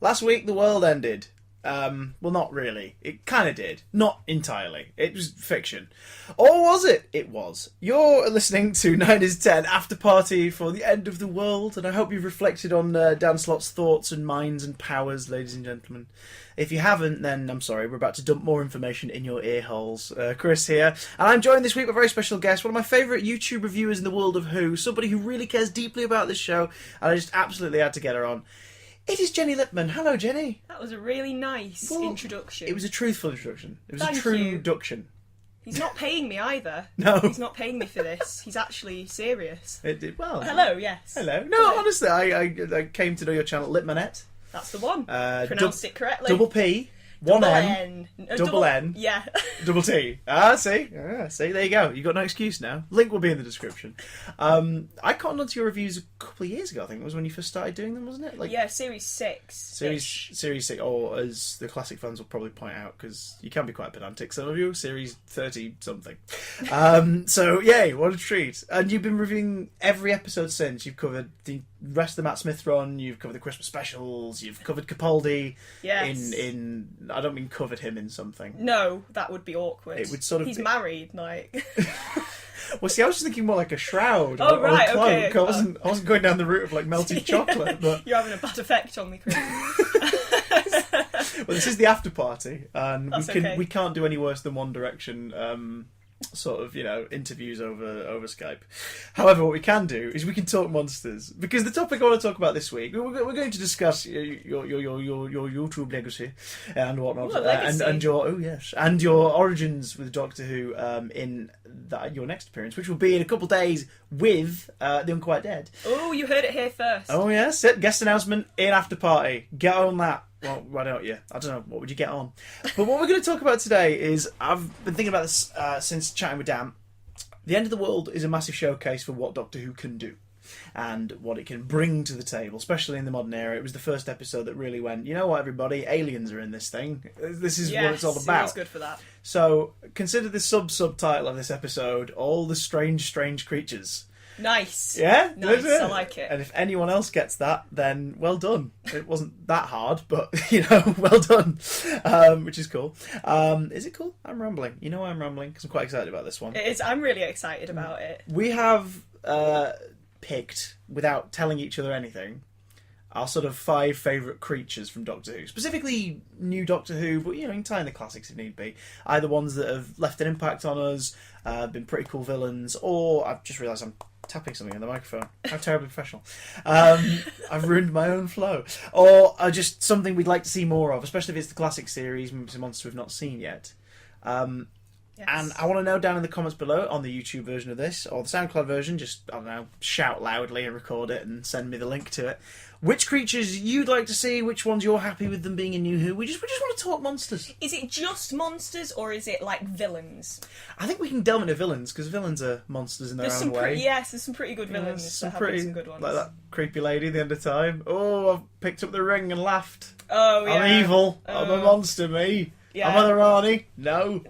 Last week the world ended. Well, not really. It kind of did. Not entirely. It was fiction. Or was it? It was. You're listening to 9 is 10 Afterparty for the end of the world, and I hope you've reflected on Dan Slott's thoughts and minds and powers, ladies and gentlemen. If you haven't, then I'm sorry, we're about to dump more information in your ear holes. Chris here, and I'm joined this week by a very special guest, one of my favourite YouTube reviewers in the world of Who, somebody who really cares deeply about this show, and I just absolutely had to get her on. It is Jenny Lippmann. Hello, Jenny. That was a really nice introduction. It was a truthful introduction. It was Thank a true you. duction. He's not paying me either. No. He's not paying me for this. He's actually serious. It did well. Hello, yes. Hello. No, Hello. honestly, I came to know your channel, Lippmannette. That's the one. Pronounced it correctly. Double P. Double One N. No, double N. Yeah. Double T. See? See, there you go. You've got no excuse now. Link will be in the description. I caught on to your reviews a couple of years ago, I think. It was when you first started doing them, wasn't it? Yeah, Series 6. Series 6, or as the classic fans will probably point out, because you can be quite pedantic, some of you, Series 30-something. So, yay, what a treat. And you've been reviewing every episode since. You've covered the rest of the Matt Smith run, you've covered the Christmas specials, you've covered Capaldi. Yes. I don't mean covered him in something. No, that would be awkward. It would sort of He's be... married, like... Well, see, I was just thinking more like a shroud Oh, or right, a cloak. okay. I wasn't going down the route of like melted chocolate. But You're having a bad effect on me, Chris. well, this is the after party, and That's we can't do any worse than One Direction. Sort of, interviews over Skype. However, what we can do is we can talk monsters, because the topic I want to talk about this week, we're going to discuss your YouTube legacy and whatnot, and your origins with Doctor Who in your next appearance, which will be in a couple of days with The Unquiet Dead. Oh, you heard it here first. Oh yes, guest announcement in After Party. Get on that. Well, why don't you? I don't know. What would you get on? But what we're going to talk about today is, I've been thinking about this since chatting with Dan. The End of the World is a massive showcase for what Doctor Who can do and what it can bring to the table, especially in the modern era. It was the first episode that really went, you know what, everybody, aliens are in this thing. This is what it's all about. It was good for that. So consider the subtitle of this episode, All the Strange Creatures. Nice. Yeah? Nice, I like it. And if anyone else gets that, then well done. It wasn't that hard, but, well done. Which is cool. Is it cool? I'm rambling. You know I'm rambling, because I'm quite excited about this one. It is. I'm really excited about it. We have picked, without telling each other anything, our sort of 5 favourite creatures from Doctor Who. Specifically new Doctor Who, but, you can tie in the classics if need be. Either ones that have left an impact on us, been pretty cool villains, or I've just realised I'm tapping something on the microphone. How terribly professional. I've ruined my own flow. Or just something we'd like to see more of, especially if it's the classic series, maybe some monster we've not seen yet. Yes. And I want to know down in the comments below on the YouTube version of this, or the SoundCloud version, just, I don't know, shout loudly and record it and send me the link to it. Which creatures you'd like to see, which ones you're happy with them being in New Who. We just want to talk monsters. Is it just monsters, or is it like villains? I think we can delve into villains, because villains are monsters in their own way. Yes, there's some pretty good villains. Some good ones. Like that creepy lady at the end of time. Oh, I've picked up the ring and laughed. Oh, yeah. I'm evil. I'm a monster, me. Yeah. I'm on the Rani. No.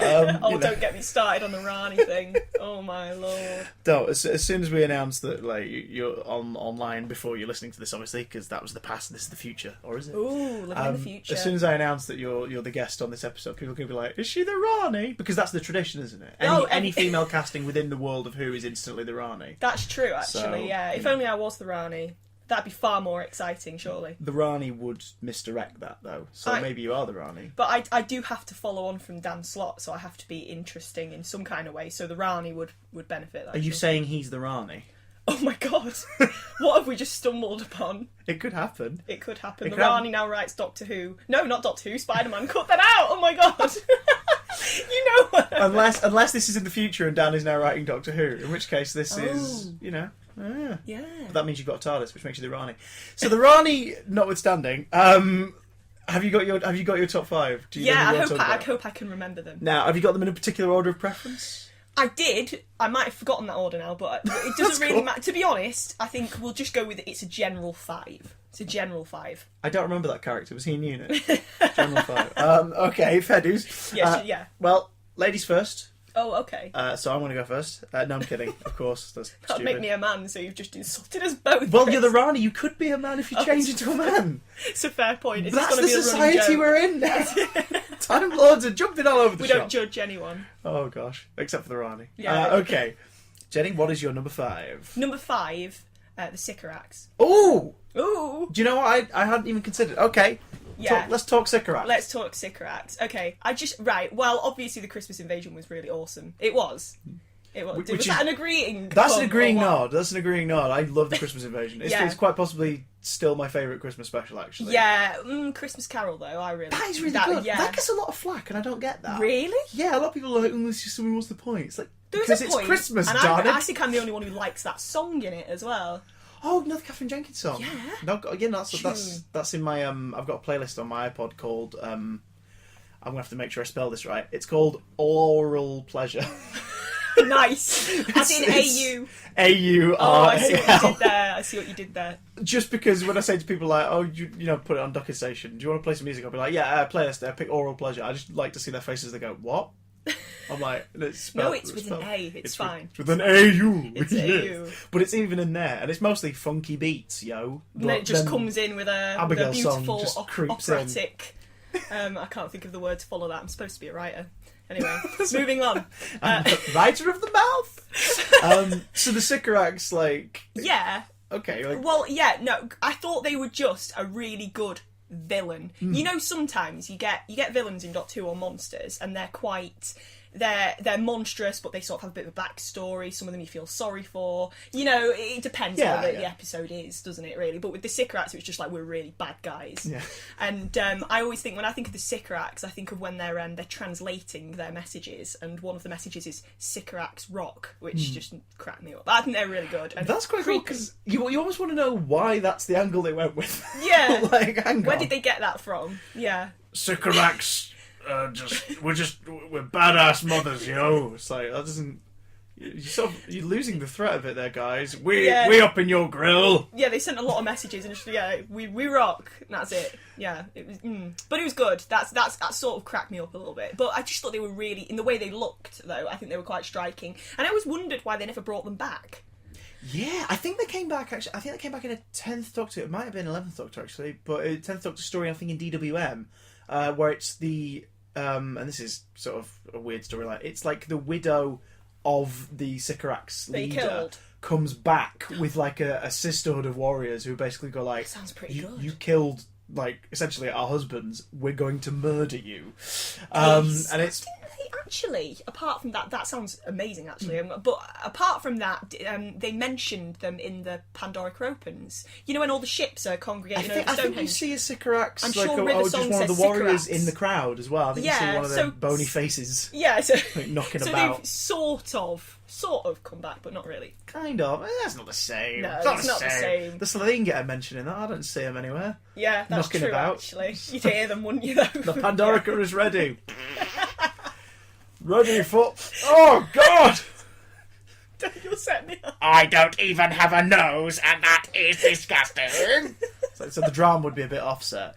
Don't get me started on the Rani thing. Oh my lord. No, as soon as we announce that you're online before you're listening to this, obviously, because that was the past and this is the future, or is it? Ooh, living in the future. As soon as I announce that you're the guest on this episode, people are going to be like, is she the Rani? Because that's the tradition, isn't it? Any female casting within the world of Who is instantly the Rani. That's true, actually, So, yeah. If only I was the Rani. That'd be far more exciting, surely. The Rani would misdirect that, though. So maybe you are the Rani. But I do have to follow on from Dan Slott, so I have to be interesting in some kind of way. So the Rani would benefit. Actually. Are you saying he's the Rani? Oh my god. What have we just stumbled upon? It could happen. It could happen. The Rani now writes Doctor Who. No, not Doctor Who, Spider-Man. Cut that out! Oh my god. You know what? Unless this is in the future and Dan is now writing Doctor Who, in which case this is, Yeah. But that means you've got a TARDIS, which makes you the Rani. So the Rani, notwithstanding, have you got your top 5? I hope I can remember them. Now, have you got them in a particular order of preference? I did. I might have forgotten that order now, but it doesn't really matter. To be honest, I think we'll just go with it. It's a general 5. It's a general 5. I don't remember that character. Was he in Unit? General 5. Okay, fair dues. Yeah. Well, ladies first. Oh, okay. So I'm going to go first. No, I'm kidding. Of course, that's That'd stupid. make me a man, so you've just insulted us both. Well, Chris. you're the Rani. You could be a man if you change into a man. It's a fair point. It's That's gonna the be a running society joke. we're in now. Time Lords are jumping all over the We shop. don't judge anyone. Oh, gosh. Except for the Rani. Yeah. Okay. Jenny, what is your number 5? Number 5, the Sycorax. Oh! Ooh! Do you know what I hadn't even considered? Okay. Yeah. Let's talk Sycorax. Let's talk Sycorax. Okay. Right. Well, obviously the Christmas Invasion was really awesome. It was. It was. Which Was is- that an agreeing? That's an pun agreeing or what? nod. That's an agreeing nod. I love the Christmas Invasion. It's, Yeah. it's quite possibly still my favourite Christmas special, actually. Yeah. Christmas Carol though. I really. That is really good. Yeah. That gets a lot of flack, and I don't get that. Really? Yeah, a lot of people are like, it's just something, what's the point? It's like, There was because a it's point, Christmas, and darn it. I think I'm the only one who likes that song in it as well. Oh, another Catherine Jenkins song. Yeah. No, again, that's True. that's in my I've got a playlist on my iPod called I'm gonna have to make sure I spell this right. It's called Oral Pleasure. Nice. As in AU. AURAL. Oh, I see what you did there. I see what you did there. Just because when I say to people like, oh, you know, put it on Ducket Station. Do you want to play some music? I'll be like, yeah, playlist. Pick Oral Pleasure. I just like to see their faces. They go, what? I'm like, it's spelled, No, it's with an A. It's fine. It's with an AU. It's Yes. AU. But it's even in there, and it's mostly funky beats, yo. And then it just Then comes in with a Abigail's song beautiful just creeps in. operatic. I can't think of the word to follow that. I'm supposed to be a writer. Anyway, moving on. I'm the writer of the mouth. So the Sycorax, like, Yeah. okay, like, Well, yeah. No, I thought they were just a really good villain. You know, sometimes you get villains in Dot 2 or Monsters, and they're quite. They're monstrous, but they sort of have a bit of a backstory. Some of them you feel sorry for. You know, it depends Yeah, how the yeah. episode is, doesn't it? Really, but with the Sycorax, it's just like we're really bad guys. Yeah. And I always think when I think of the Sycorax, I think of when they're translating their messages, and one of the messages is Sycorax Rock, which just cracked me up. I think they're really good. And that's quite cool creepy. because you almost want to know why that's the angle they went with. Yeah. Like, hang Where on. did they get that from? Yeah. Sycorax, we're badass mothers, yo. It's like that doesn't. You're losing the threat of it there, guys. We up in your grill. Yeah, they sent a lot of messages and just we rock. And that's it. Yeah, it was, but it was good. That sort of cracked me up a little bit. But I just thought they were really in the way they looked, though. I think they were quite striking, and I always wondered why they never brought them back. Yeah, I think they came back. Actually, I think they came back in a 10th Doctor. It might have been 11th Doctor actually, but a 10th Doctor story. I think in DWM, where it's the and this is sort of a weird storyline. It's like the widow of the Sycorax They leader killed. comes back with like a sisterhood of warriors who basically go like, Sounds pretty good. You killed like essentially our husbands. We're going to murder you. And it's Actually, apart from that sounds amazing. Actually, but apart from that, they mentioned them in the Pandorica Opens. You know, when all the ships are congregating over I think you Stonehenge. see a Sycorax, I'm like sure River just Song one of the says warriors Sycorax. in the crowd as well. I think you see Yeah, one of so- their bony faces Yeah, so, like, knocking so about. they've sort of come back, but not really. Kind of. That's not the same. No, it's it's not the same. The Slane get a mention in that. I don't see him anywhere. Yeah, that's Knocking true. about. Actually, you'd hear them, wouldn't you? Though The Pandorica is ready. Ready for... Oh, God! You'll set me up. I don't even have a nose, and that is disgusting. So the drama would be a bit offset.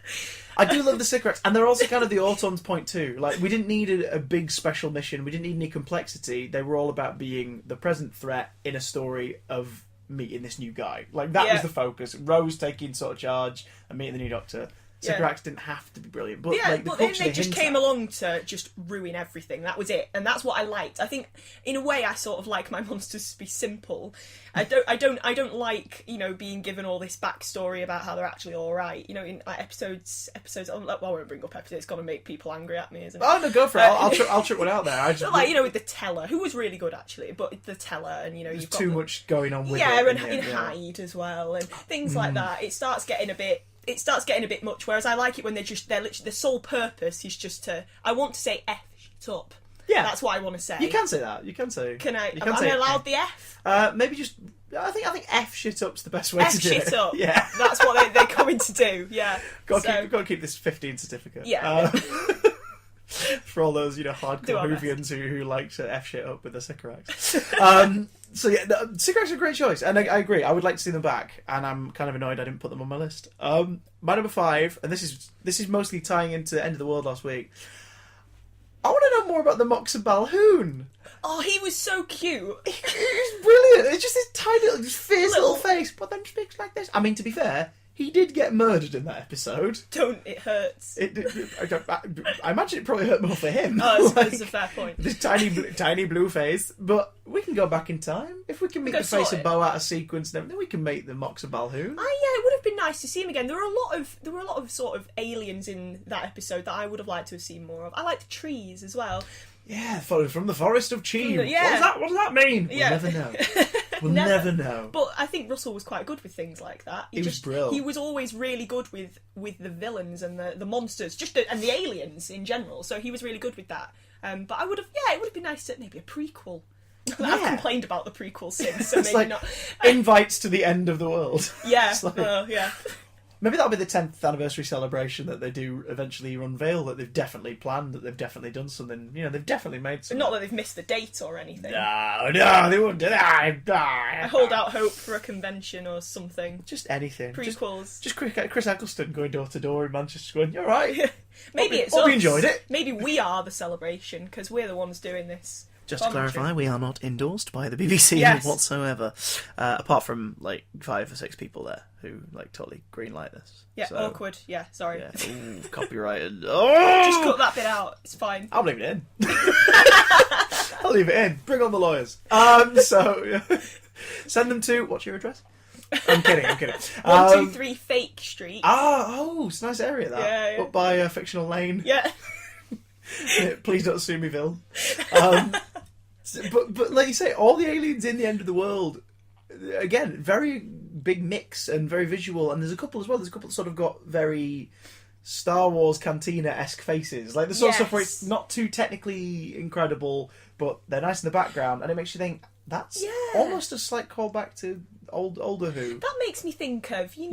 I do love the Sycorax, and they're also kind of the Autons point too. Like, we didn't need a big special mission. We didn't need any complexity. They were all about being the present threat in a story of meeting this new guy. Like, that was the focus. Rose taking sort of charge and meeting the new Doctor. Sycorax didn't have to be brilliant, but like the but then culture they just hint came at- along to just ruin everything. That was it, and that's what I liked. I think, in a way, I sort of like my monsters to be simple. I don't like being given all this backstory about how they're actually all right. You know, in episodes. I won't bring up episodes. It's gonna make people angry at me, isn't it? Oh no, go for it! I'll trick one out there. I just, Like with the Teller, who was really good actually, but the Teller, and there's you've got too much going on with yeah, it. and in the end, in yeah. Hyde as well, and things like that. It starts getting a bit. It starts getting a bit much. Whereas I like it when they're literally their sole purpose is just to. I want to say F shit up. Yeah, That's what I want to say. You can say that. You can say. Can I? You Am I allowed the F? Maybe just. I think F shit up's the best way F to do shit it. up. Yeah, That's what they're coming to do. Yeah. got So- to keep this 15 certificate. Yeah. For all those hardcore Do our best. Whovians who like to F shit up with the Sycorax. So yeah, the Sycorax are a great choice, and I agree. I would like to see them back, and I'm kind of annoyed I didn't put them on my list. My number 5, and this is mostly tying into End of the World last week. I want to know more about the Moxa Balhoon. Oh, he was so cute. He's brilliant. It's just this tiny little, just fierce little face, but then speaks like this. I mean, to be fair, he did get murdered in that episode. It hurts. I imagine it probably hurt more for him. Oh, that's a fair point. This tiny blue face. But we can go back in time. If we can make the face of Bo out of sequence and everything, we can make the Moxa Balhoon. Yeah, it would have been nice to see him again. There were a lot of sort of aliens in that episode that I would have liked to have seen more of. I like the trees as well. Yeah, from the forest of Cheam. Yeah. What does that mean? Yeah. We'll never know. We'll never know. But I think Russell was quite good with things like that. He was brilliant. He was always really good with the villains and the monsters, and the aliens in general. So he was really good with that. But I would have, it would have been nice to maybe a prequel. I've complained about the prequel since, so maybe not. Invites to the end of the world. Yeah. Yeah. Maybe that'll be the 10th anniversary celebration that they do eventually unveil that they've definitely planned, that they've definitely done something. You know, they've definitely made something. Not that they've missed the date or anything. No, they wouldn't do that. I hold out hope for a convention or something. Just anything. Prequels. Just Chris Eccleston going door to door in Manchester going, you're right. Maybe it's hope us. you enjoyed it. Maybe we are the celebration, because we're the ones doing this. Just to clarify, we are not endorsed by the BBC whatsoever. Apart from, 5 or 6 people there who, totally greenlight this. Yeah, so, awkward. Yeah, sorry. Yeah. Ooh, copyrighted. Oh! Just cut that bit out. It's fine. I'll leave it in. I'll leave it in. Bring on the lawyers. Send them to... What's your address? I'm kidding. 123 Fake Street. It's a nice area, that. Yeah. Up by Fictional Lane. Yeah. Please don't sue me, Bill. But like you say, all the aliens in the end of the world, again, very big mix and very visual. And there's a couple as well. There's a couple that sort of got very Star Wars Cantina-esque faces. Like the sort of stuff where it's not too technically incredible, but they're nice in the background. And it makes you think, that's almost a slight callback to older Who. That makes me think of, in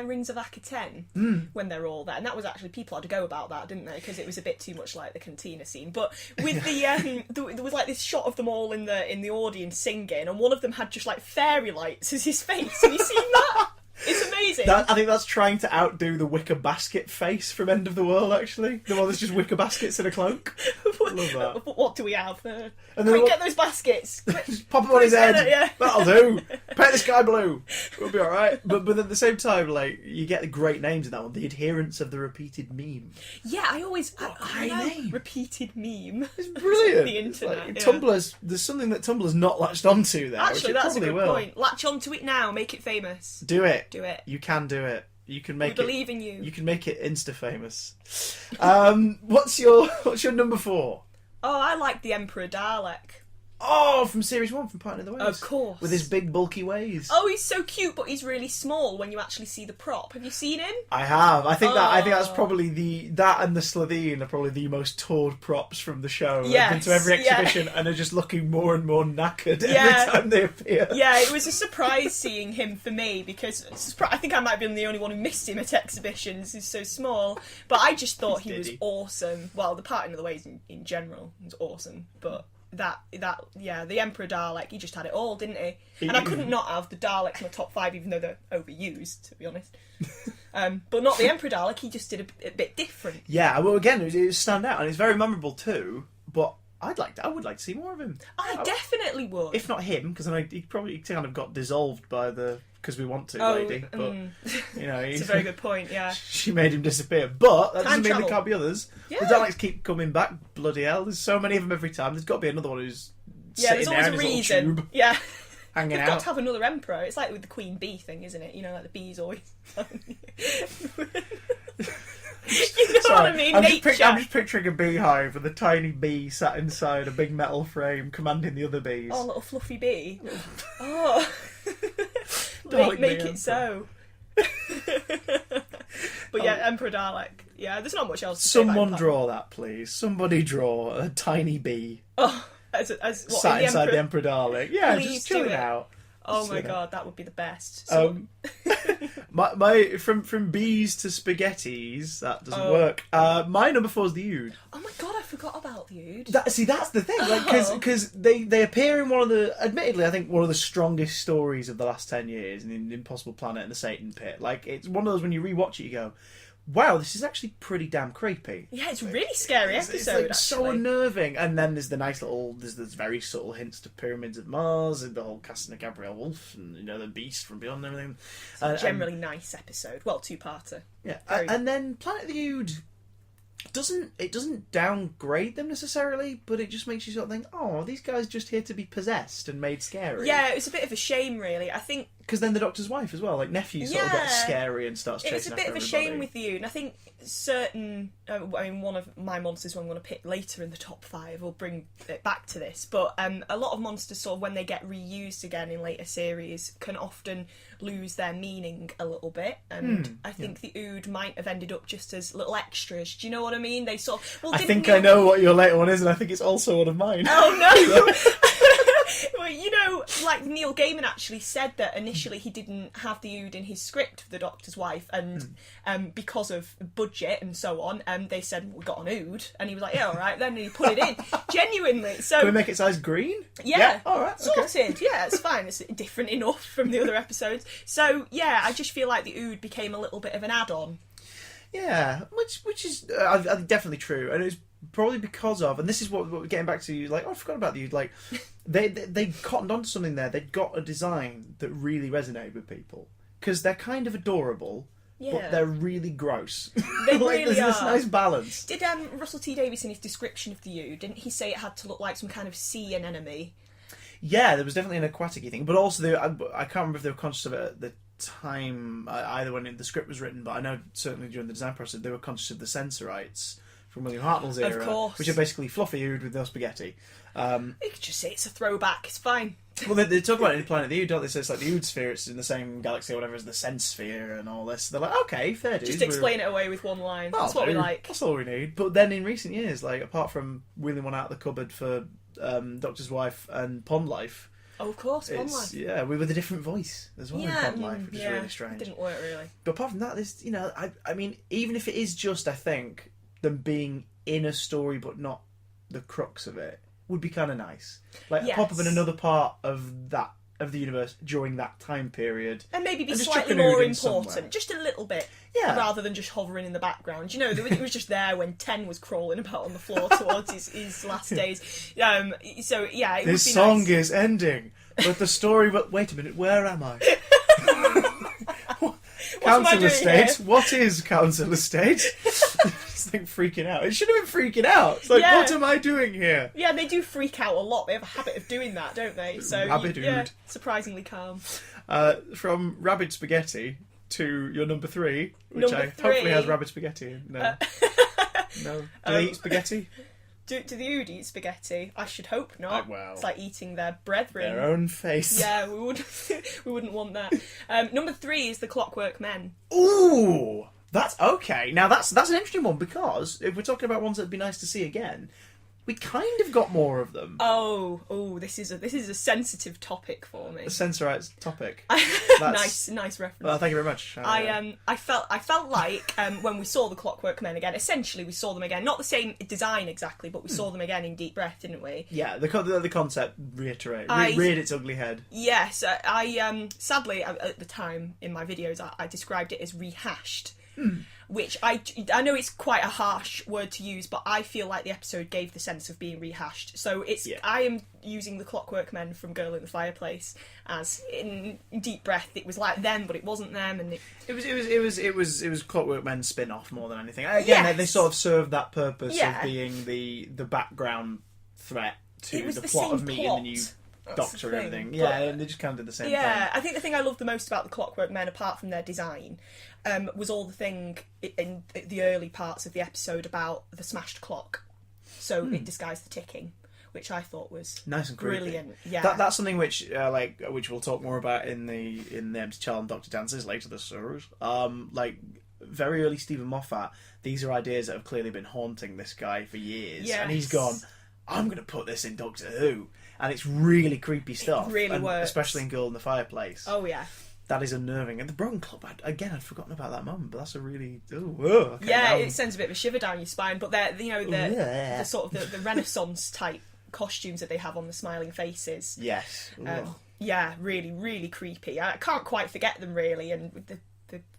Rings of Akaten, when they're all there. And that was actually, people had to go about that, didn't they? Because it was a bit too much like the cantina scene. But with there was this shot of them all in the audience singing, and one of them had just fairy lights as his face. Have you seen that? It's amazing. I think that's trying to outdo the wicker basket face from End of the World, actually. The one that's just wicker baskets in a cloak. Love that. What do we have? And then get those baskets. Just pop them on his head. Yeah. That'll do. Paint the sky blue. We'll be alright. But at the same time, you get the great names in that one. The adherents of the repeated meme. Yeah, I always... Great name. Repeated meme. It's brilliant. The internet. Tumblr's... There's something that Tumblr's not latched onto there. Actually, which that's a good will. point. Latch onto it now. Make it famous. Do it. Do it. You can do it. You can make it. We believe in you. You can make it insta famous. What's your number 4? Oh, I like the Emperor Dalek. Oh, from Series 1, from Parting of the Ways. Of course. With his big, bulky ways. Oh, he's so cute, but he's really small when you actually see the prop. Have you seen him? I have. I think that's probably that and the Slitheen are probably the most toured props from the show. Yes, They've been to every exhibition and are just looking more and more knackered every time they appear. Yeah, it was a surprise seeing him for me, because I think I might have been the only one who missed him at exhibitions. He's so small. But I just thought he was awesome. Well, the Parting of the Ways in general was awesome, but... the Emperor Dalek, he just had it all, didn't he? And I couldn't not have the Daleks in my top 5, even though they're overused, to be honest. But not the Emperor Dalek, he just did a bit different. Yeah, well, again, it was stand out, and it's very memorable too, but I would like to see more of him. I definitely would. If not him, because he probably kind of got dissolved by the because we want to lady, but it's a very good point. Yeah, she made him disappear, but that doesn't mean travel. there can't be others. Yeah. The Daleks keep coming back. Bloody hell! There's so many of them every time. There's got to be another one who's sitting there in his little tube, They've hanging out. got to have another emperor. It's like with the Queen Bee thing, isn't it? The bees always. You know what I mean? I'm just picturing a beehive with a tiny bee sat inside a big metal frame commanding the other bees. Oh, a little fluffy bee. Oh. Make it so. But yeah, Emperor Dalek. Yeah, there's not much else to say about Someone him. draw that, please. Somebody draw a tiny bee. Oh, as what, sat inside the Emperor Dalek. Yeah, Please just chilling out. Oh my god, that would be the best. So, my from bees to spaghettis, that doesn't work. My number 4 is the Ood. oh my god, I forgot about the Ood. That's the thing, because they appear in one of the, admittedly, I think one of the strongest stories of the last 10 years in Impossible Planet and the Satan Pit. It's one of those when you rewatch it, you go, wow, this is actually pretty damn creepy. Yeah, it's a really scary episode. It's like actually. so unnerving. And then there's the nice little, there's very subtle hints to Pyramids of Mars and the whole casting of Gabrielle Wolf and the Beast from Beyond and everything. It's a generally nice episode. Well, two-parter. Yeah, and then Planet of the Ood doesn't downgrade them necessarily, but it just makes you sort of think, oh, are these guys just here to be possessed and made scary? Yeah, it's a bit of a shame, really. I think because then the Doctor's wife as well, like nephew, sort of gets scary and starts chasing after everybody. It's a bit of a shame with you, and I think certain. One of my monsters, who I'm going to pick later in the top 5, will bring it back to this. But a lot of monsters, sort of when they get reused again in later series, can often lose their meaning a little bit. And I think the Ood might have ended up just as little extras. Do you know what I mean? They sort of. Well, I think I know what your later one is, and I think it's also one of mine. Oh no! Well, like Neil Gaiman actually said that initially he didn't have the Ood in his script for the Doctor's wife, and because of budget and so on, they said, we got an Ood, and he was like, yeah, all right, then he put it in. Genuinely. So can we make its eyes green? Yeah, all right, sorted. Yeah, it's fine. It's different enough from the other episodes. So yeah, I just feel like the Ood became a little bit of an add-on. Yeah, which is definitely true, and it's probably because of, and this is what we're getting back to, like, oh, I forgot about you, like, they cottoned onto something there. They'd got a design that really resonated with people, because they're kind of adorable, but they're really gross. They like, really there's this are. nice balance. Did Russell T Davies in his description of the Ood, didn't he say it had to look like some kind of sea anemone? Yeah, there was definitely an aquatic-y thing, but also I can't remember if they were conscious of it at the time, either when the script was written, but I know certainly during the design process they were conscious of the Sensorites from William Hartnell's era, of course, which are basically fluffy Ood with no spaghetti. You could just say it's a throwback. It's fine. Well, they talk about it in Planet of the Ood, don't they? So it's like the Ood sphere, it's in the same galaxy or whatever as the Sense sphere and all this. They're like, okay, fair dues. Just explain it away with one line. That's what we like. That's all we need. But then in recent years, like, apart from wheeling one out of the cupboard for Doctor's Wife and Pond Life, oh, of course, Pond Life. Yeah, we with a different voice as well in Pond Life, which is really strange. It didn't work really. But apart from that, there's, I mean, even if it is just, I think, them being in a story but not the crux of it, would be kind of nice. Like, pop up in another part of the universe during that time period. And maybe be slightly more important. Just a little bit. Yeah. Rather than just hovering in the background. It was just there when Ten was crawling about on the floor towards his last days. So, yeah, it would be This song nice. is ending, but the story... But wait a minute, where am I? Council Estate? What is Council Estate? It's like freaking out. It should have been freaking out. It's like, what am I doing here? Yeah, they do freak out a lot. They have a habit of doing that, don't they? So Rabid-ood. surprisingly calm. From Rabid Spaghetti to your number 3, which Number hopefully has 3. Rabid Spaghetti in. No. No. Do they eat spaghetti? Do the Ood eat spaghetti? I should hope not. Well, it's like eating their brethren. Their own face. Yeah, we wouldn't want that. Number 3 is the Clockwork Men. Ooh, that's okay. Now that's an interesting one, because if we're talking about ones that'd be nice to see again, we kind of got more of them. Oh, this is a sensitive topic for me. The Sensorites topic. Nice reference. Well, thank you very much. I felt like when we saw the Clockwork Men again, essentially we saw them again, not the same design exactly, but we saw them again in Deep Breath, didn't we? Yeah, the concept reared its ugly head. Yes, I sadly at the time in my videos I described it as rehashed. Which I know it's quite a harsh word to use, but I feel like the episode gave the sense of being rehashed. So I am using the Clockwork Men from Girl in the Fireplace as in Deep Breath. It was like them, but it wasn't them, and it was Clockwork Men's spin-off more than anything. Again, they sort of served that purpose of being the background threat to the plot of meeting the new Doctor and everything. Yeah, and they just kind of did the same thing. Yeah, I think the thing I loved the most about the Clockwork Men, apart from their design, was all the thing in the early parts of the episode about the smashed clock. So it disguised the ticking, which I thought was nice and creepy. Brilliant. Yeah, that's something which which we'll talk more about in the Empty Child and Doctor Dances later this series. Like very early Stephen Moffat, these are ideas that have clearly been haunting this guy for years, and he's gone, I'm going to put this in Doctor Who. And it's really creepy stuff. It really works. Especially in Girl in the Fireplace. Oh, yeah. That is unnerving. And the Broken Club, I'd forgotten about that moment, but that's a really... it sends a bit of a shiver down your spine, but they're, the sort of the Renaissance type costumes that they have on the smiling faces. Yes. Yeah, really, really creepy. I can't quite forget them, really, and with the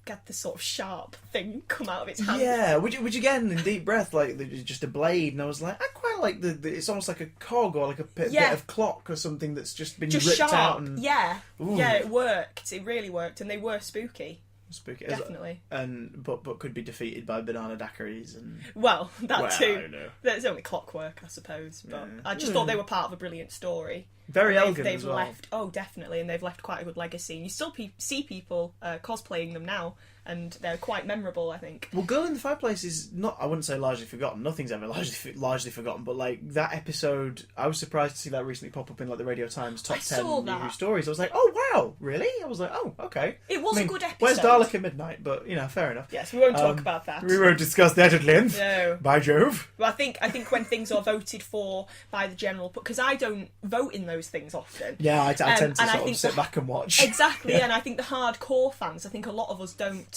get the sort of sharp thing come out of its hand. Yeah, which again, in Deep Breath, like, there's just a blade, and I was like, I quite like it's almost like a cog or like a bit of clock or something that's just been ripped sharp. out. And, yeah, ooh. yeah, it worked. It really worked, and they were spooky. Spooky, Definitely. But could be defeated by banana daiquiris and. Well, that too. I don't know. There's only clockwork, I suppose, but I just thought they were part of a brilliant story. Very elegant they've as well. left, definitely, and they've left quite a good legacy. You still see people cosplaying them now, and they're quite memorable, I think. Well, Girl in the Fireplace is not, I wouldn't say largely forgotten. Nothing's ever largely forgotten, but like that episode, I was surprised to see that recently pop up in like the Radio Times top 10 new stories. I was like, oh wow, really? I was like, oh, okay. It was a good episode. Where's Dalek at Midnight? But fair enough. Yes, we won't talk about that. We won't discuss that at length. No. By Jove. But I think when things are voted for by the general, because I don't vote in those things often. Yeah, I tend to sort of sit back and watch. Exactly, and I think the hardcore fans, I think a lot of us don't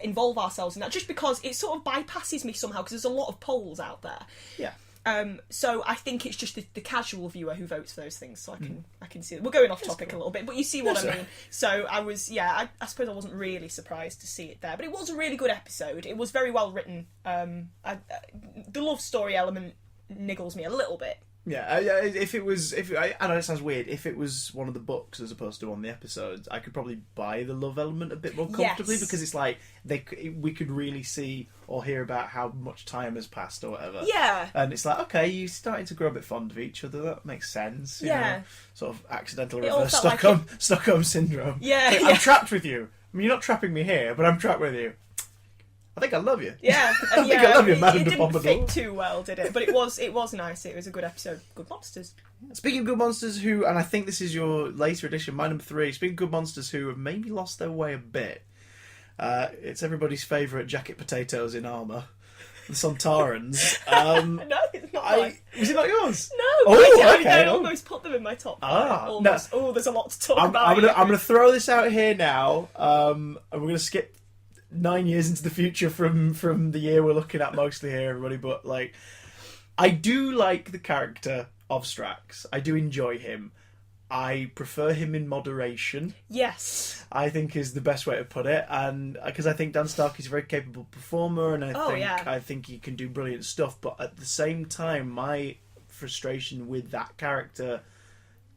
involve ourselves in that, just because it sort of bypasses me somehow, because there's a lot of polls out there. Yeah. So I think it's just the casual viewer who votes for those things, so I can see it. We're going off topic a little bit, but you see what I mean. So I was, I suppose I wasn't really surprised to see it there, but it was a really good episode. It was very well written. The love story element niggles me a little bit. Yeah, I know it sounds weird. If it was one of the books as opposed to one of the episodes, I could probably buy the love element a bit more comfortably, because it's like we could really see or hear about how much time has passed or whatever. Yeah, and it's like, okay, you're starting to grow a bit fond of each other. That makes sense. You know, sort of accidental reverse Stockholm syndrome. Yeah, like, I'm trapped with you. I mean, you're not trapping me here, but I'm trapped with you. I think I love you. Yeah, I think I love you, Madame It de didn't Pompadour. fit too well, did it? But it was nice. It was a good episode. Good monsters. Speaking of good monsters who, and I think this is your later edition, my number 3. Speaking of good monsters who have maybe lost their way a bit, it's everybody's favourite jacket potatoes in armour, the Sontarans. No, it's not. Was it not yours? No, Oh, I almost put them in my top 5. Almost. No. Oh, there's a lot to talk about. I'm going to throw this out here now, and we're going to skip 9 years into the future from the year we're looking at mostly here, everybody, but like, I do like the character of Strax. I do enjoy him. I prefer him in moderation. Yes. I think is the best way to put it, and because I think Dan Starkey's a very capable performer, and I think he can do brilliant stuff, but at the same time, my frustration with that character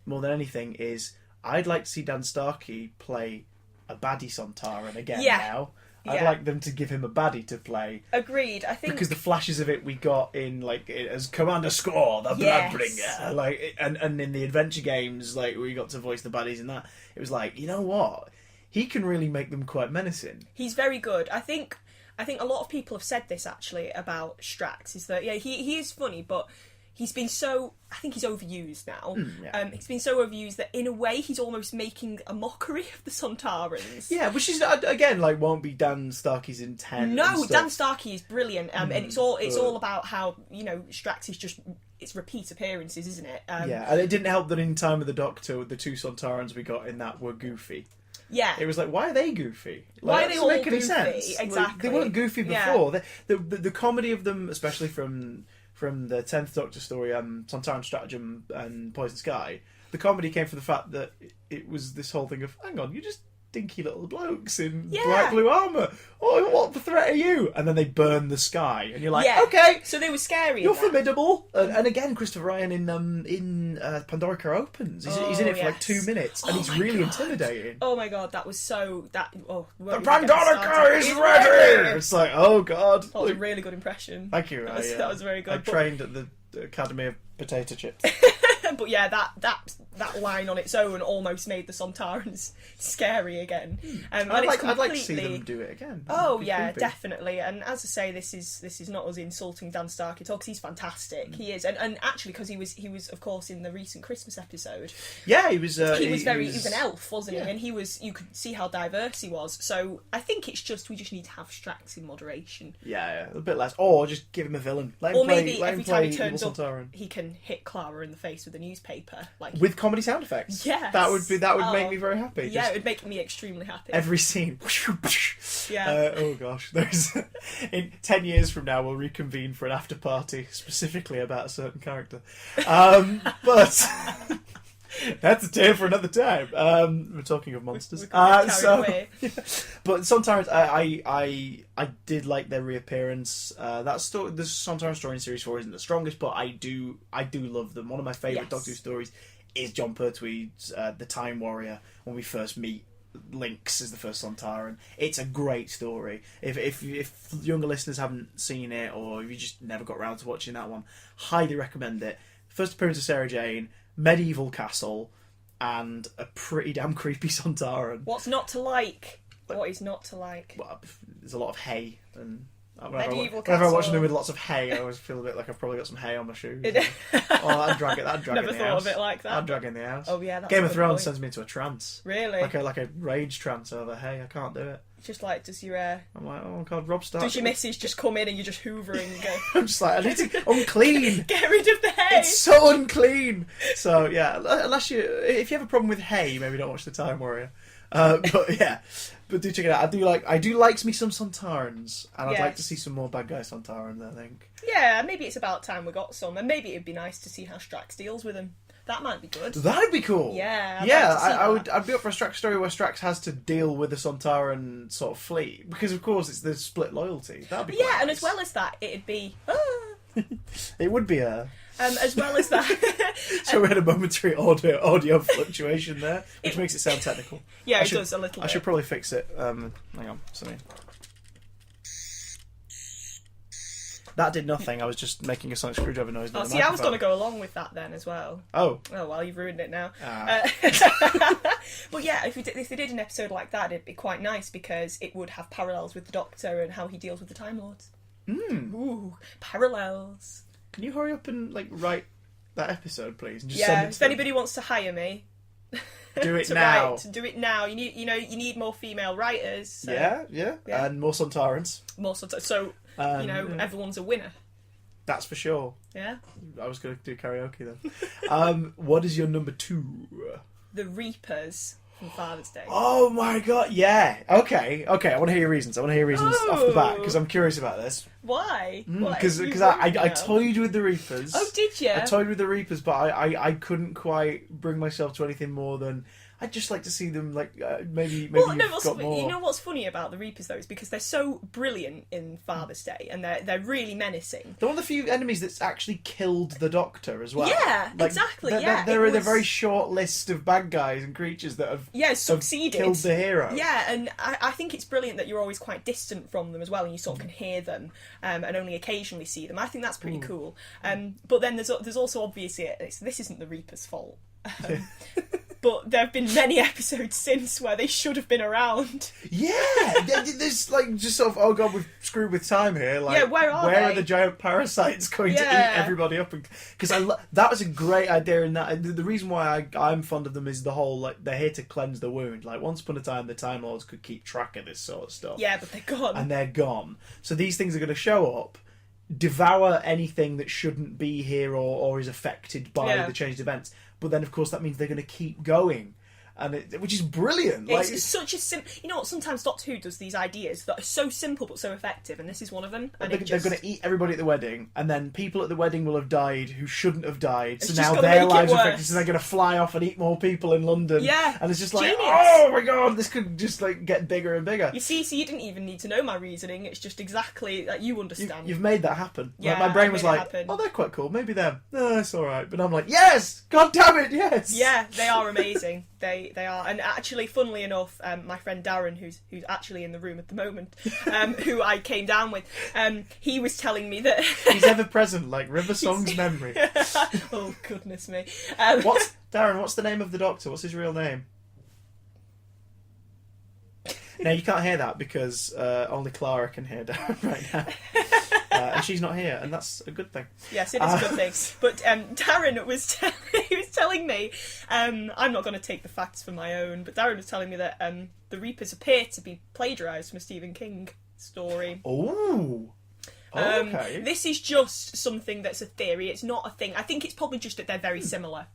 more than anything is I'd like to see Dan Starkey play a baddie Sontaran again now. I'd like them to give him a baddie to play. Agreed. I think because the flashes of it we got in as Commander Score, the Bloodbringer, and in the adventure games, like we got to voice the baddies in that. It was like, you know what, he can really make them quite menacing. He's very good. I think a lot of people have said this actually about Strax, is that he is funny, but he's been I think he's overused now. He's been so overused that in a way he's almost making a mockery of the Sontarans. Yeah, which is again won't be Dan Starkey's intent. No, Dan Starkey is brilliant, and it's all about how Strax is it's repeat appearances, isn't it? And it didn't help that in Time of the Doctor, the 2 Sontarans we got in that were goofy. Yeah, it was like, why are they goofy? Why are they all make any goofy? Sense? Exactly, like, they weren't goofy before. Yeah. The comedy of them, especially from the 10th Doctor story, Sontaran Stratagem and Poison Sky, the comedy came from the fact that it was this whole thing of, hang on, you're just dinky little blokes in bright blue armour. Oh, what the threat are you? And then they burn the sky, and you're like, okay, so they were scary. You're formidable. And again, Christopher Ryan in Pandorica Opens. He's in it for like 2 minutes, and he's really intimidating. Oh my god, that was so the Pandorica is ready. It's like, oh god, that was a really good impression. Thank you. That was very good. I trained at the Academy of Potato Chips. But yeah, that line on its own almost made the Sontarans scary again. I'd like to see them do it again. Oh yeah, creepy. Definitely. And as I say, this is not us insulting Dan Starkey at all, because he's fantastic. He is, and actually because he was of course in the recent Christmas episode. Yeah, he was. He was an elf, wasn't he? And you could see how diverse he was. So I think we just need to have Strax in moderation. Yeah, a bit less, or just give him a villain. Maybe every time he turns up, he can hit Clara in the face with a newspaper, with comedy sound effects. Yes, that would make me very happy. Yeah, it would make me extremely happy. Every scene. Yeah. Oh gosh, in 10 years from now we'll reconvene for an after party specifically about a certain character. But That's a tale for another time. We're talking of monsters. We're gonna get carried away. But Sontarans, I did like their reappearance. The Sontaran story in series 4 isn't the strongest, but I do love them. One of my favourite Doctor Who stories is John Pertwee's The Time Warrior, when we first meet Lynx as the first Sontaran. It's a great story. If younger listeners haven't seen it, or if you just never got around to watching that one, highly recommend it. First appearance of Sarah Jane, medieval castle, and a pretty damn creepy Sontaran. What's not to like? What is not to like? Well, there's a lot of hay, and Medieval whenever I watch castle. them with lots of hay, I always feel a bit like I've probably got some hay on my shoes. That'd drag Never in the thought house. of it like that. That'd drag in the house. Oh yeah, that's Game a of good Thrones point. sends me into a trance. Really? Like a rage trance over hay. I can't do it. Just like, does your I'm like, oh god, Rob Stark. does your missus just come in and you're just hoovering and go, I'm just like, I need to unclean. get rid of the hay? It's so unclean. So yeah, if you have a problem with hay, maybe don't watch The Time Warrior. But yeah, but do check it out. I do like me some Sontarans, and I'd like to see some more bad guy Sontarans, I think. Yeah, maybe it's about time we got some, and maybe it'd be nice to see how Strax deals with them. That might be good. That'd be cool. Yeah, I'd be up for a Strax story where Strax has to deal with the Sontaran sort of fleet, because of course it's the split loyalty. That'd be quite and nice. as well as that, it'd be It would be a. as well as that. So we had a momentary audio fluctuation there, which makes it sound technical. Yeah, it does a little bit. I should probably fix it. Hang on, sorry. That did nothing. I was just making a sonic screwdriver noise. Oh, see, I was going to go along with that then as well. Oh. Oh, well, you've ruined it now. But yeah, if they did an episode like that, it'd be quite nice, because it would have parallels with the Doctor and how he deals with the Time Lords. Ooh, parallels. Can you hurry up and write that episode, please? And just Yeah, send it if to anybody wants to hire me, do it now. Do it now. You need more female writers. So. Yeah, and more Sontarans. More so everyone's a winner. That's for sure. Yeah. I was going to do karaoke then. What is your number 2? The Reapers from Father's Day. Oh my god, yeah. Okay. I want to hear your reasons. Off the bat, because I'm curious about this. Why? Because I toyed with the Reapers. Oh, did you? I toyed with the Reapers, but I couldn't quite bring myself to anything more than I'd just like to see them maybe Well, got more. You know what's funny about the Reapers though is because they're so brilliant in Father's Day, and they're really menacing. They're one of the few enemies that's actually killed the Doctor as well. Yeah, exactly. They're a very short list of bad guys and creatures that have succeeded. Killed the hero. Yeah, and I think it's brilliant that you're always quite distant from them as well, and you sort of can hear them and only occasionally see them. I think that's pretty cool. But then there's also obviously this isn't the Reapers' fault. But there have been many episodes since where they should have been around. Yeah, there's just sort of, oh god, we've screwed with time here. Where are the giant parasites going to eat everybody up? Because that was a great idea. In that, the reason why I'm fond of them is the whole they're here to cleanse the wound. Once upon a time, the Time Lords could keep track of this sort of stuff. Yeah, but they're gone. And they're gone. So these things are going to show up, devour anything that shouldn't be here or is affected by the changed events. But then, of course, that means they're going to keep going, which is brilliant. It's such a simple. You know what? Sometimes Doctor Who does these ideas that are so simple but so effective, and this is one of them. And they're going to eat everybody at the wedding, and then people at the wedding will have died who shouldn't have died. It's so just now gonna their make it lives are worse. affected. So they're going to fly off and eat more people in London. Yeah, and it's just genius. oh my god, this could just get bigger and bigger. You see, so you didn't even need to know my reasoning. It's just exactly you understand. You've made that happen. Yeah, my brain was oh, they're quite cool. Maybe them. No, it's all right. But I'm like, yes, god damn it, yes. Yeah, they are amazing. They are, and actually, funnily enough, my friend Darren, who's actually in the room at the moment, who I came down with, he was telling me that he's ever present, like River Song's memory. Oh goodness me! What's the name of the Doctor? What's his real name? Now you can't hear that because only Clara can hear Darren right now. And she's not here, and that's a good thing. Yes, it is a good thing. But Darren was he was telling me, I'm not going to take the facts for my own, but Darren was telling me that the Reapers appear to be plagiarised from a Stephen King story. Oh. Okay. This is just something that's a theory. It's not a thing. I think it's probably just that they're very similar.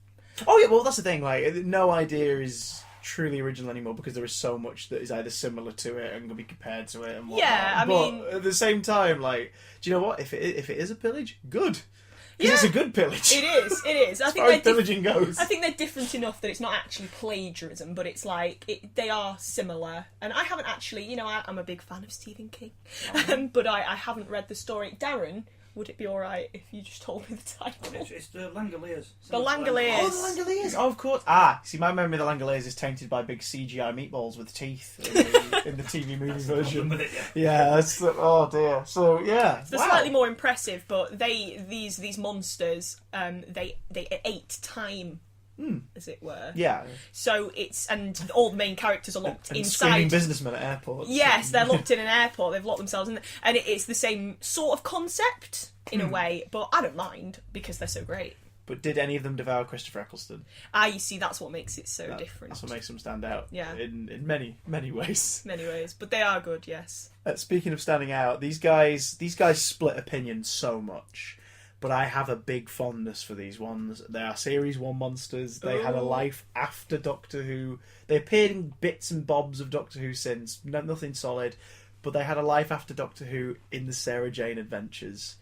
Oh yeah, well that's the thing. No idea is truly original anymore because there is so much that is either similar to it and can be compared to it and whatnot. Yeah, I mean, at the same time, do you know what? If it is a pillage, good. Because it's a good pillage. It is. I think as pillaging goes. I think they're different enough that it's not actually plagiarism, but it's like they are similar. And I haven't actually, you know, I'm a big fan of Stephen King, but I haven't read the story. Darren, would it be alright if you just told me the title? It's the Langoliers. The Langoliers. Oh, the Langoliers! Oh, of course. See, my memory of the Langoliers is tainted by big CGI meatballs with teeth in the TV movie version. With it, Yeah, that's oh dear. So yeah, They're slightly more impressive, but these monsters they ate time. As it were. Yeah. So and all the main characters are locked and inside. Screaming businessmen at airports. Yes, they're locked in an airport. They've locked themselves in, and it's the same sort of concept in a way. But I don't mind because they're so great. But did any of them devour Christopher Eccleston? You see, that's what makes it so different. That's what makes them stand out. Yeah. In many ways. Many ways, but they are good. Yes. Speaking of standing out, these guys split opinions so much. But I have a big fondness for these ones. They are Series 1 monsters. They had a life after Doctor Who. They appeared in bits and bobs of Doctor Who since. Nothing solid. But they had a life after Doctor Who in the Sarah Jane Adventures.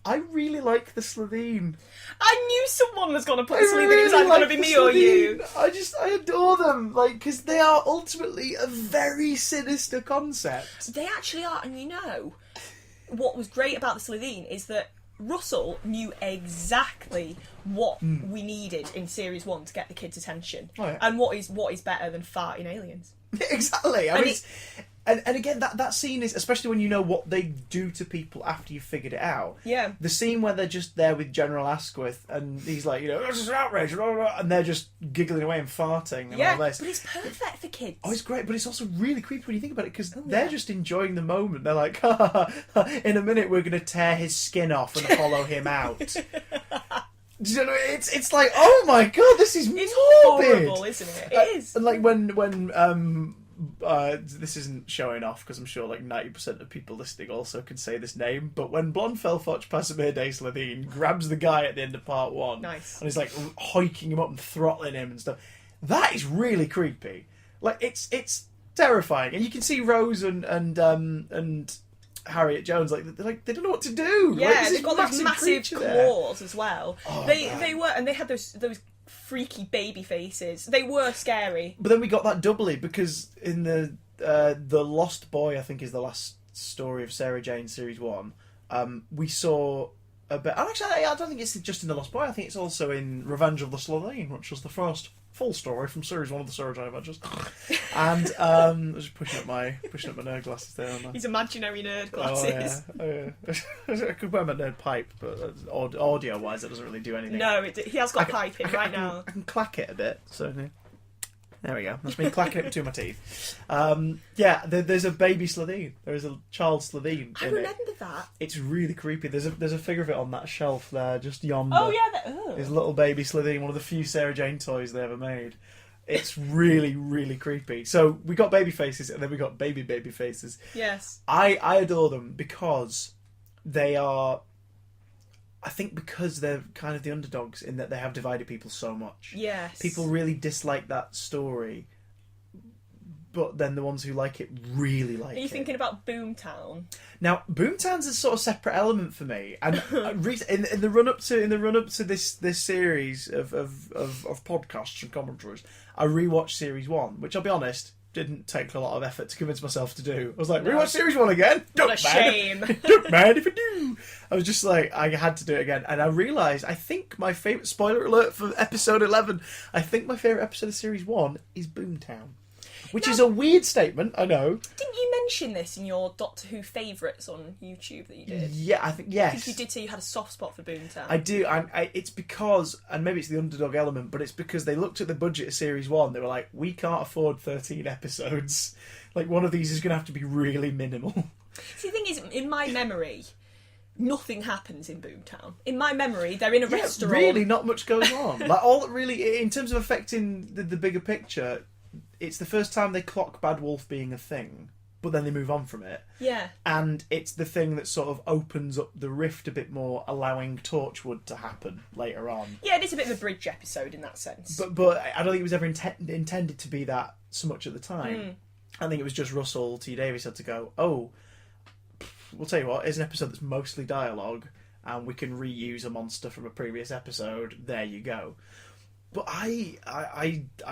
I really like the Slitheen. I knew someone was going to put Slitheen. It was either going to be me or you. I adore them. Because they are ultimately a very sinister concept. They actually are. And you know, what was great about the Slitheen is that Russell knew exactly what we needed in Series 1 to get the kids' attention. Oh, yeah. And what is better than farting aliens? Exactly. I mean, and again, that scene is, especially when you know what they do to people after you've figured it out. Yeah. The scene where they're just there with General Asquith and he's like, you know, this is an outrage, blah, blah, blah, and they're just giggling away and farting and all this. But it's perfect for kids. Oh, it's great, but it's also really creepy when you think about it because they're just enjoying the moment. They're like, ha, ha, ha, in a minute we're going to tear his skin off and hollow him out. Do you know, it's like, oh my god, this is It's morbid. horrible, isn't it? It is. And like when this isn't showing off because I'm sure like 90% of people listening also can say this name, but when Blonfell Pasamir Day Slitheen grabs the guy at the end of part 1, Nice. and he's like hoiking him up and throttling him and stuff, that is really creepy. Like it's terrifying, and you can see Rose and Harriet Jones like they don't know what to do. Yeah, like, they've got those massive claws as well. Oh, they were, and they had those freaky baby faces. They were scary. But then we got that doubly because in the Lost Boy, I think is the last story of Sarah Jane Series 1. We saw a bit. Actually, I don't think it's just in the Lost Boy. I think it's also in Revenge of the Slitheen, which was the first full story from Series 1 of the Sarah Jane Adventures. And I was just pushing up my nerd glasses there. His imaginary nerd glasses. Oh yeah. I could wear my nerd pipe, but audio wise, it doesn't really do anything. No, he has got piping right now. I can clack it a bit. So there we go. That's me clacking it between my teeth. Yeah, there's a baby Slitheen. There is a child Slitheen. I remember that. It's really creepy. There's a figure of it on that shelf there, just yonder. Oh yeah, His little baby Slitheen, one of the few Sarah Jane toys they ever made. It's really, really creepy. So we got baby faces, and then we got baby faces. Yes. I adore them because they are. I think because they're kind of the underdogs in that they have divided people so much. Yes. People really dislike that story, but then the ones who like it really like it. Are you thinking about Boomtown? Now, Boomtown's a sort of separate element for me, and in the run up to this series of podcasts and commentaries, I rewatched Series 1, which I'll be honest, didn't take a lot of effort to convince myself to do. I was like, rewatch Series 1 again? What a shame. Don't mind if I do. I was just like, I had to do it again. And I realised, I think my favourite, spoiler alert for episode 11, I think my favourite episode of Series 1 is Boomtown. Which is a weird statement, I know. Didn't you mention this in your Doctor Who favourites on YouTube that you did? Yeah, I think, yes. I think you did say you had a soft spot for Boomtown. I do. It's because, and maybe it's the underdog element, but it's because they looked at the budget of Series 1, they were like, we can't afford 13 episodes. Like, one of these is going to have to be really minimal. See, the thing is, in my memory, nothing happens in Boomtown. In my memory, they're in a restaurant. Really, not much goes on. Like, all really, in terms of affecting the bigger picture, it's the first time they clock Bad Wolf being a thing, but then they move on from it. Yeah. And it's the thing that sort of opens up the rift a bit more, allowing Torchwood to happen later on. Yeah, it is a bit of a bridge episode in that sense. But I don't think it was ever intended to be that so much at the time. I think it was just Russell T Davies had to go, oh, we'll tell you what, here's an episode that's mostly dialogue, and we can reuse a monster from a previous episode. There you go. But I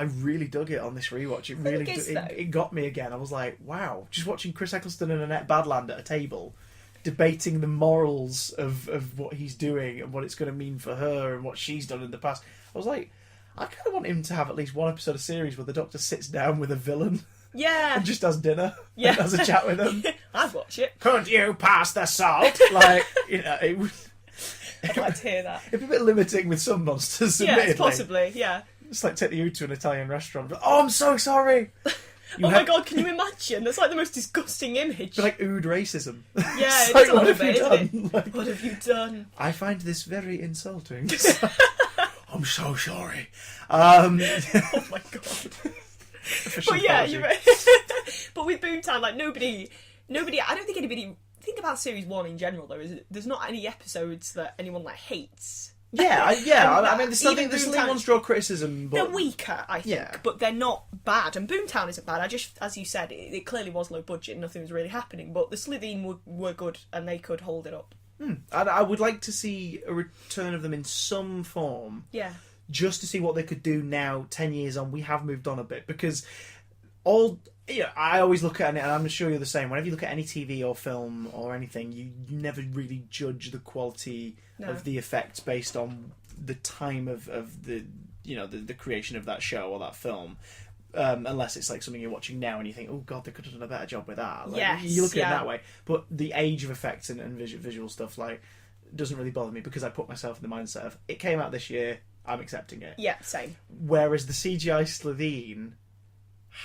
really dug it on this rewatch. It really it got me again. I was like, wow, just watching Chris Eccleston and Annette Badland at a table, debating the morals of what he's doing and what it's going to mean for her and what she's done in the past. I was like, I kind of want him to have at least one episode of series where the Doctor sits down with a villain. Yeah. And just has dinner. Yeah. And has a chat with them. I'd watch it. Couldn't you pass the salt? Like, you know, it would... I'd like to hear that. It'd be a bit limiting with some monsters, yeah, possibly, yeah. It's like take you to an Italian restaurant. Oh, I'm so sorry! My god, can you imagine? That's like the most disgusting image. But like ood racism. Yeah, it's it like, is a little bit, isn't it? Like, what have you done? I find this very insulting. I'm so sorry. Oh my god. But yeah, you're right. But with Boomtown, like nobody. I don't think anybody. Think about series 1 in general, though. There's not any episodes that anyone like hates. Yeah. I mean, there's Boomtown ones draw criticism, but they're weaker, I think, but they're not bad. And Boomtown isn't bad. As you said, it clearly was low budget. Nothing was really happening, but the Slitheen were good, and they could hold it up. I would like to see a return of them in some form. Yeah. Just to see what they could do now, 10 years on. We have moved on a bit because I always look at it, and I'm sure you're the same. Whenever you look at any TV or film or anything, you never really judge the quality of the effects based on the time of the creation of that show or that film. Unless it's like something you're watching now and you think, oh god, they could have done a better job with that. Like, yes, you look at it that way. But the age of effects and visual stuff like doesn't really bother me because I put myself in the mindset of it came out this year, I'm accepting it. Yeah, same. Whereas the CGI Slitheen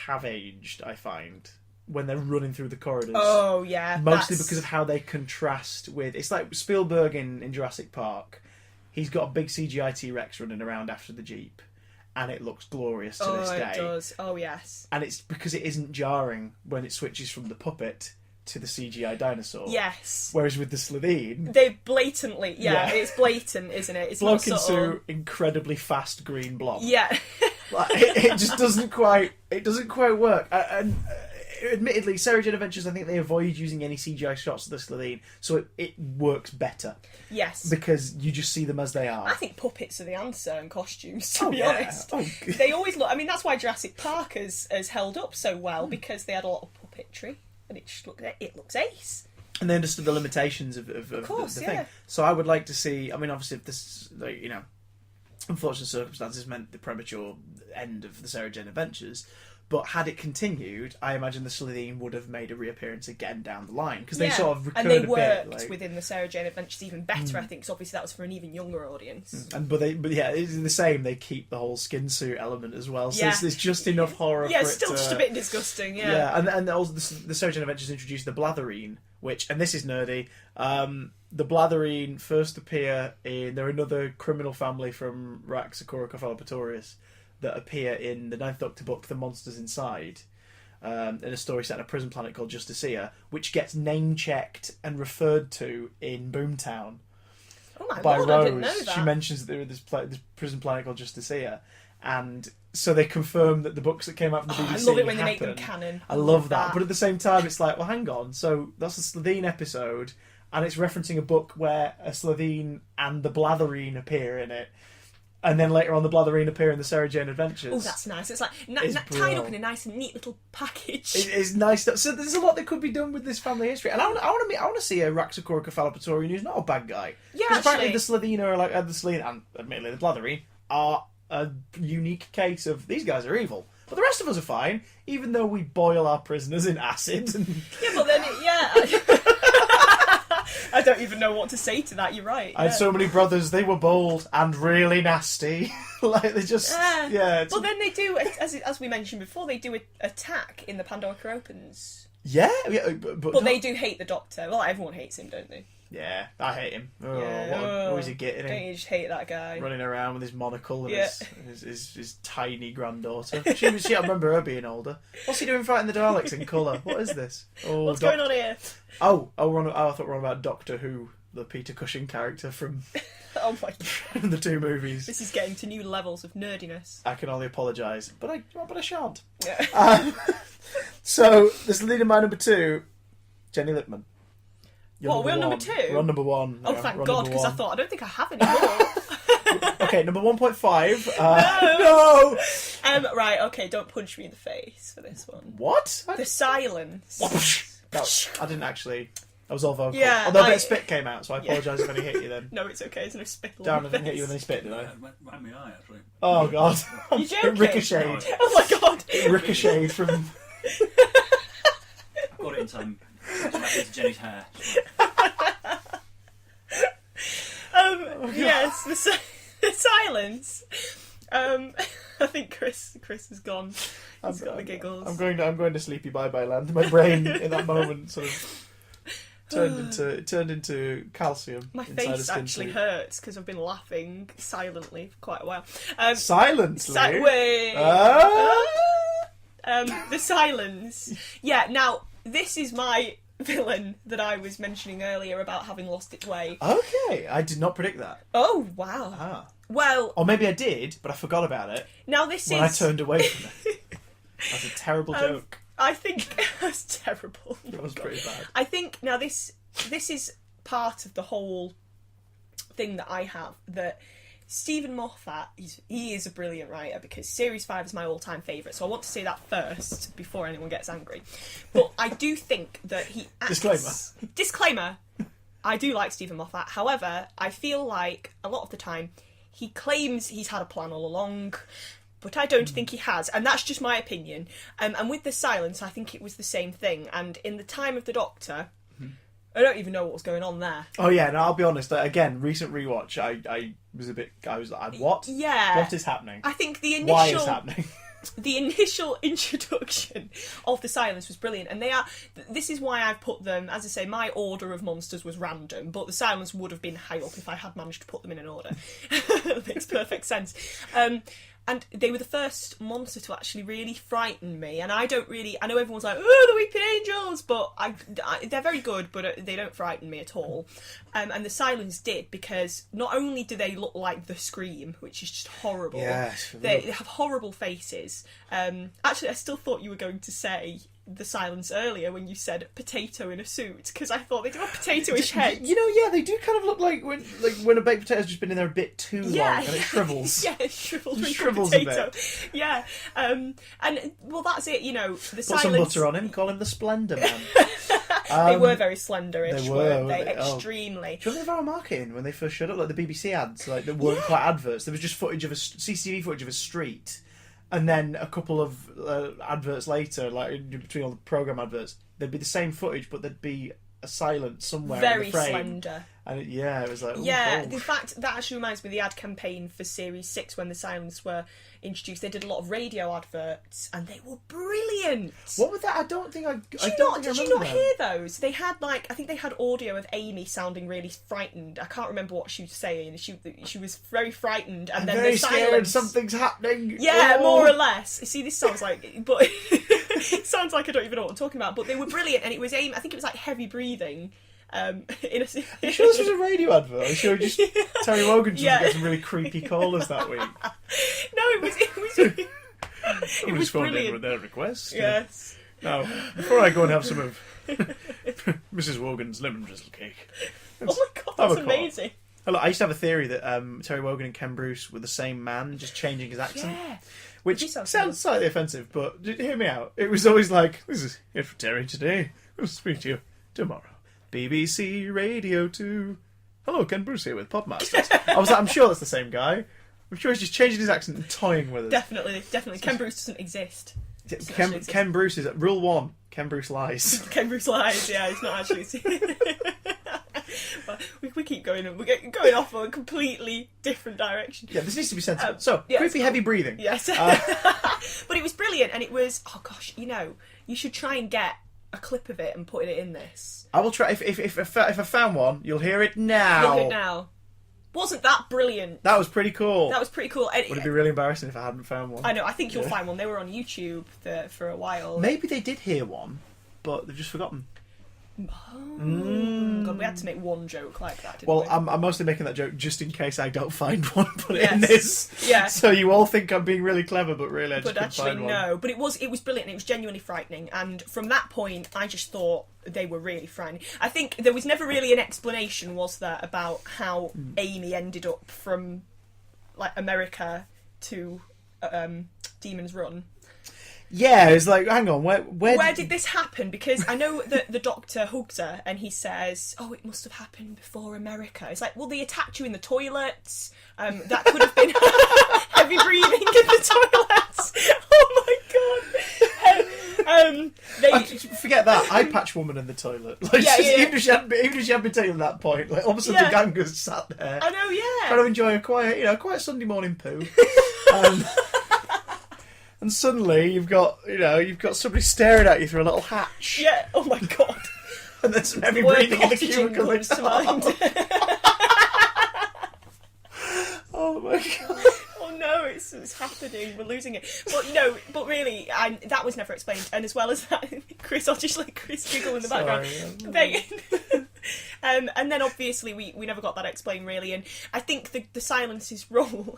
have aged, I find, when they're running through the corridors. Oh yeah, mostly because of how they contrast with. It's like Spielberg in Jurassic Park. He's got a big CGI T-Rex running around after the Jeep, and it looks glorious to this day. Oh, it does. Oh yes. And it's because it isn't jarring when it switches from the puppet to the CGI dinosaur. Yes. Whereas with the Slitheen, they blatantly, it's blatant, isn't it? It's bloke in suit, incredibly fast green blob. Yeah. Like, it just doesn't quite work. And admittedly, Sarah Jane Adventures, I think they avoid using any CGI shots of the Slitheen, so it works better. Yes. Because you just see them as they are. I think puppets are the answer and costumes, to be honest. Oh. They always look. I mean, that's why Jurassic Park has held up so well, because they had a lot of puppetry. And it looks ace. And they understood the limitations of the thing. So I would like to see. I mean, obviously, if this, unfortunate circumstances meant the premature end of the Sarah Jane Adventures. But had it continued, I imagine the Slitheen would have made a reappearance again down the line because they sort of recurred and they a worked bit, within the Sarah Jane Adventures even better, I think. Because obviously that was for an even younger audience. But it's the same. They keep the whole skin suit element as well, so there's just enough horror. Yeah, for it's still it just a bit disgusting. Yeah, and also the Sarah Jane Adventures introduced the Blathereen, which, and this is nerdy. The Blathereen first appear in. They're another criminal family from Raxacoricophalopatorius that appear in the Ninth Doctor book, The Monsters Inside. In a story set on a prison planet called Justicea, which gets name-checked and referred to in Boomtown by Rose. I didn't know that. She mentions that there was this prison planet called Justicea, and so they confirm that the books that came out from the BBC I love it when happen. they make them canon. I love that. But at the same time, it's like, well, hang on. So that's a Slitheen episode, and it's referencing a book where a Slitheen and the Blathereen appear in it. And then later on, the Blathereen appear in the Sarah Jane Adventures. Oh, that's nice. It's like tied up in a nice, neat little package. It's nice stuff. So there's a lot that could be done with this family history, and I want to see a Raxacoricophalopatorian who's not a bad guy. Yeah, because apparently the Slitheen are like the Slitheen, and admittedly the Blathereen are a unique case of these guys are evil, but the rest of us are fine, even though we boil our prisoners in acid. And... Yeah, but then I don't even know what to say to that. You're right. I had so many brothers. They were bold and really nasty. Like they just Well, then they do, as we mentioned before, they do attack in the Pandora Opens. Yeah, but they do hate the Doctor. Well, everyone hates him, don't they? Yeah, I hate him. What is he getting? Don't you just hate that guy? Running around with his monocle and his tiny granddaughter. I remember her being older. What's he doing fighting the Daleks in colour? What is this? What's going on here? I thought we were on about Doctor Who, the Peter Cushing character from oh my God. the two movies. This is getting to new levels of nerdiness. I can only apologise, but I shan't. Yeah. So, this leader my number 2, Jenny Lippmann. What, we're on number 2? We're on number 1. Oh, yeah, thank we're on God, number because I 1. thought, I don't think I have any more. Okay, number 1.5. No! Right, okay, don't punch me in the face for this one. What? The silence. No, I didn't actually. I was all vocal. Yeah, Although a bit of spit came out, so I Yeah. apologise if any hit you then. No, it's okay, there's no spittle. Darren, I didn't hit you with any spit, did I? It went right in my eye, actually. Oh, God. You joking? It ricocheted. Oh my God. It ricocheted from... Got it in time to back into Jenny's hair. Yes, the silence. I think Chris has gone. He's got the giggles. I'm going to sleepy bye-bye land. My brain, in that moment, sort of turned into calcium. My inside a face skin actually suit. hurts because I've been laughing silently for quite a while. Silently? Wait. Ah! The silence. Yeah, now, this is my villain that I was mentioning earlier about having lost its way. Okay, I did not predict that. Oh, wow. Ah. Well, Or maybe I did, but I forgot about it now this when is... I turned away from it. That's a terrible joke. I think that's terrible. That was pretty bad. I think now this is part of the whole thing that I have, that Stephen Moffat, he is a brilliant writer, because Series 5 is my all-time favourite, so I want to say that first before anyone gets angry. But I do think that he acts... Disclaimer. I do like Stephen Moffat. However, I feel like a lot of the time he claims he's had a plan all along, but I don't think he has, and that's just my opinion. And with The Silence, I think it was the same thing. And in The Time of the Doctor, I don't even know what was going on there. Oh yeah, no, I'll be honest. Again, recent rewatch, I was like, what? Yeah. What is happening? I think the Why is happening? The initial introduction of The Silence was brilliant, and this is why I've put them, as I say, my order of monsters was random, but The Silence would have been high up if I had managed to put them in an order. That makes perfect sense. And they were the first monster to actually really frighten me, and I know everyone's like, oh, the Weeping Angels, but they're very good, but they don't frighten me at all. And The Silence did, because not only do they look like The Scream, which is just horrible, Yes. they have horrible faces. Actually, I still thought you were going to say The Silence earlier when you said potato in a suit, because I thought they do have potato-ish heads. You know, yeah, they do kind of look like when a baked potato's just been in there a bit too long and it shrivels. Yeah, it shrivels, It like shrivels a a potato. bit. Yeah, and well, that's it. You know, The Put Silence. some butter on him, call him the Splendor Man. They were very slenderish, they were, weren't weren't they? they? Oh. Extremely. Do you remember our marketing when they first showed up, like the BBC ads, like that weren't quite adverts? There was just footage of CCTV footage of a street, and then a couple of adverts later, like in between all the program adverts, there'd be the same footage, but there'd be a silence somewhere in Very the frame. slender. And it was like, ooh, Yeah, oh. in fact, that actually reminds me of the ad campaign for Series 6 when The Silence were introduced. They did a lot of radio adverts, and they were brilliant. What was that? I don't think I. Did you not hear those? They had I think they had audio of Amy sounding really frightened. I can't remember what she was saying. She was very frightened, and I'm then very the scared. silence. Something's happening. Yeah, Oh. more or less. See, this sounds like, but it sounds like I don't even know what I'm talking about. But they were brilliant, and it was Amy. I think it was like heavy breathing. You sure this was a radio advert? I'm sure just Terry Wogan just got some really creepy callers that week. No, it was It was phoned in brilliant. with their request. Yes. Now, before I go and have some of Mrs. Wogan's lemon drizzle cake. Oh my god, have that's a call. amazing. I used to have a theory that Terry Wogan and Ken Bruce were the same man, just changing his accent. Yeah. Which He sounds sounds slightly offensive, but hear me out. It was always like, this is it for Terry today. We'll speak to you tomorrow. BBC Radio 2. Hello, Ken Bruce here with Podmasters. I was like, I'm sure that's the same guy. I'm sure he's just changing his accent and toying with us. Definitely. Ken Bruce doesn't exist. Ken Bruce is rule 1. Ken Bruce lies. Ken Bruce lies. Yeah, he's not actually. But we keep going. We're going off on a completely different direction. Yeah, this needs to be sensible. yeah, creepy, heavy breathing. Yes. But it was brilliant, and it was. Oh gosh, you should try and get a clip of it and put it in this. I will try. If I found one, you'll hear it now. Look at it now. Wasn't that brilliant? That was pretty cool. That was pretty cool. Would it be really embarrassing if I hadn't found one? I know. I think you'll find one. They were on YouTube for a while. Maybe they did hear one, but they've just forgotten. God, We had to make one joke like that, didn't Well, we? I'm mostly making that joke just in case I don't find one, put it in Yes. this. Yeah. So you all think I'm being really clever, but really I just But couldn't actually, find one. no. But it was brilliant. It was genuinely frightening. And from that point, I just thought they were really frightening. I think there was never really an explanation, was there, about how Amy ended up from like America to Demon's Run. Yeah, it's like, hang on, where Did this happen? Because I know that the doctor hugs her and he says, "Oh, it must have happened before America." It's like, well, they attacked you in the toilets. That could have been heavy breathing in the toilets. Oh my god! Forget that. Eye patch woman in the toilet. Like, Yeah, yeah. Even if she hadn't been taken at that point, like all of a sudden Yeah. the gang was sat there I know, yeah. trying to enjoy a quiet Sunday morning poo. And suddenly you've got somebody staring at you through a little hatch. Yeah. Oh my god. And then some heavy Word breathing in the cottaging cubicle. comes to mind. Oh my god. Oh no, it's happening. We're losing it. But really, that was never explained. And as well as that, Chris giggle in the background. Sorry. And then obviously we never got that explained really. And I think the silence's role.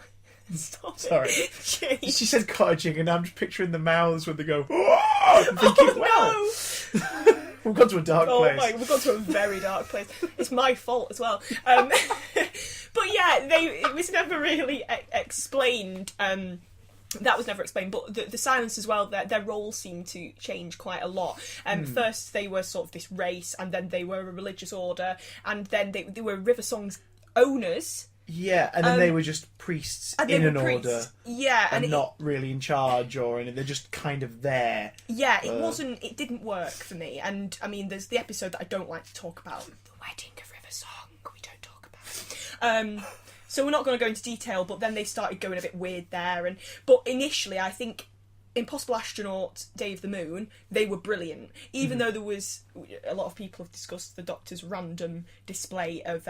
Stop Sorry. it. Jeez. She said cottaging, and I'm just picturing the mouths when they go. I'm thinking, Oh no! we've gone to a dark Oh place. my, we've gone to a very dark place. It's my fault as well. But yeah, it was never really explained. That was never explained, but the silence as well, their roles seemed to change quite a lot. First they were sort of this race, and then they were a religious order, and then they were River Song's owners. Yeah, and then they were just priests And in they an were order. priests. Yeah, And and not really in charge or anything. They're just kind of there. Yeah, it didn't work for me. And I mean, there's the episode that I don't like to talk about, the wedding of River Song. We don't talk about. So we're not going to go into detail, but then they started going a bit weird there. But initially, I think Impossible Astronaut, Day of the Moon, they were brilliant. Even though there was a lot of people have discussed the Doctor's random display of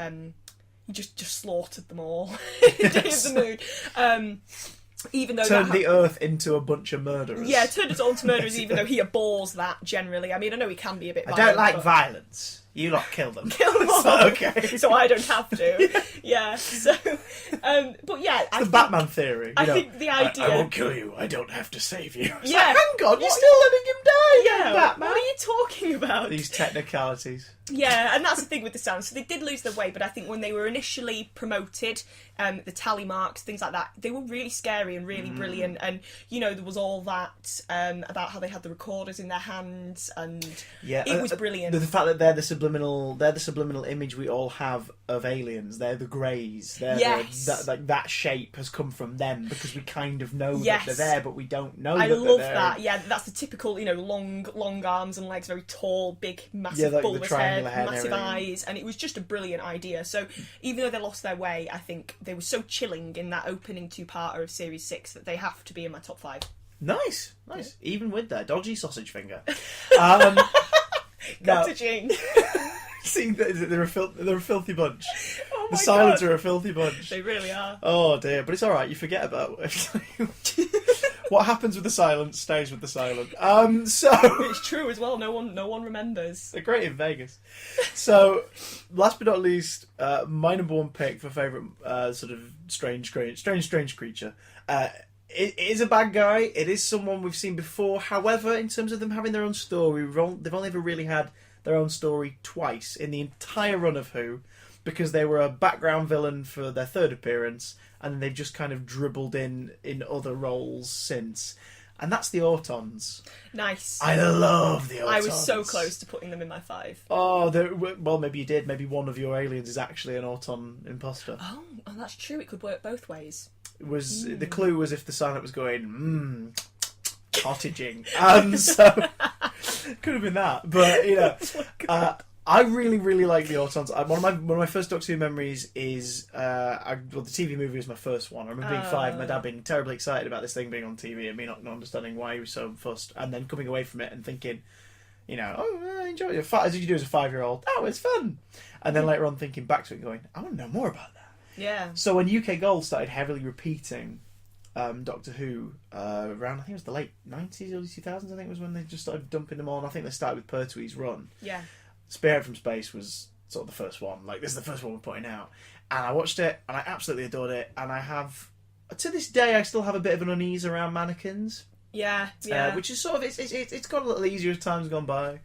he just slaughtered them all. Day of the Moon. Even though Turned the Earth into a bunch of murderers. yeah, turned us all into murderers, even though he abhors that generally. I mean, I know he can be a bit I violent. don't like but... violence. You lot kill them. Kill them all. So, okay. So I don't have to. Yeah. So, but yeah, It's the Batman theory. I think the idea. I won't kill you. I don't have to save you. It's Yeah. like, hang on, you're What- still letting him die, Yeah. Batman. What are you talking about? These technicalities. Yeah, and that's the thing with the sound. So they did lose their way, but I think when they were initially promoted, the tally marks, things like that, they were really scary and really brilliant. And there was all that about how they had the recorders in their hands, and it was brilliant. The fact that they're the subliminal image we all have of aliens. They're the greys. Yes. That shape has come from them because we kind of know Yes. that they're there, but we don't know. I that love they're there. that. Yeah, that's the typical, long arms and legs, very tall, big, massive, Yeah, like the bulbous head, triangular head and massive everything. eyes, and it was just a brilliant idea. So even though they lost their way, I think they were so chilling in that opening two-parter of Series 6 that they have to be in my top 5. Nice. Even with their dodgy sausage finger. Now, Cottaging. see, they're a filthy bunch. Oh The my Silents God. are a filthy bunch. They really are. Oh dear, but it's all right. You forget about what happens with the Silent stays with the Silent. So It's true as well. No one remembers. they're great in Vegas. So, last but not least, my number one pick for favourite sort of strange creature. It is a bad guy. It is someone we've seen before. However, in terms of them having their own story, they've only ever really had their own story twice in the entire run of Who, because they were a background villain for their third appearance, and then they've just kind of dribbled in other roles since. And that's the Autons. Nice. I love the Autons. I was so close to putting them in my 5. Oh, well, maybe you did. Maybe one of your aliens is actually an Auton imposter. Oh, that's true. It could work both ways. The clue was if the Silent was going, cottaging. And so, could have been that. But, I really, really like the Autons. One of my first Doctor Who memories is the TV movie was my first one. I remember being 5, my dad being terribly excited about this thing being on TV, and me not understanding why he was so fussed, and then coming away from it and thinking, I enjoy it. As did you do as a 5-year-old? Oh, it's fun. And then later on thinking back to it, going, I want to know more about that. Yeah. So when UK Gold started heavily repeating Doctor Who around, I think it was the late 90s, early 2000s, I think was when they just started dumping them on. I think they started with Pertwee's run. Yeah. Spearhead from Space was sort of the first one. Like, this is the first one we're putting out. And I watched it, and I absolutely adored it. And I have, to this day, I still have a bit of an unease around mannequins. Yeah. Which is sort of, it's got a little easier as time's gone by.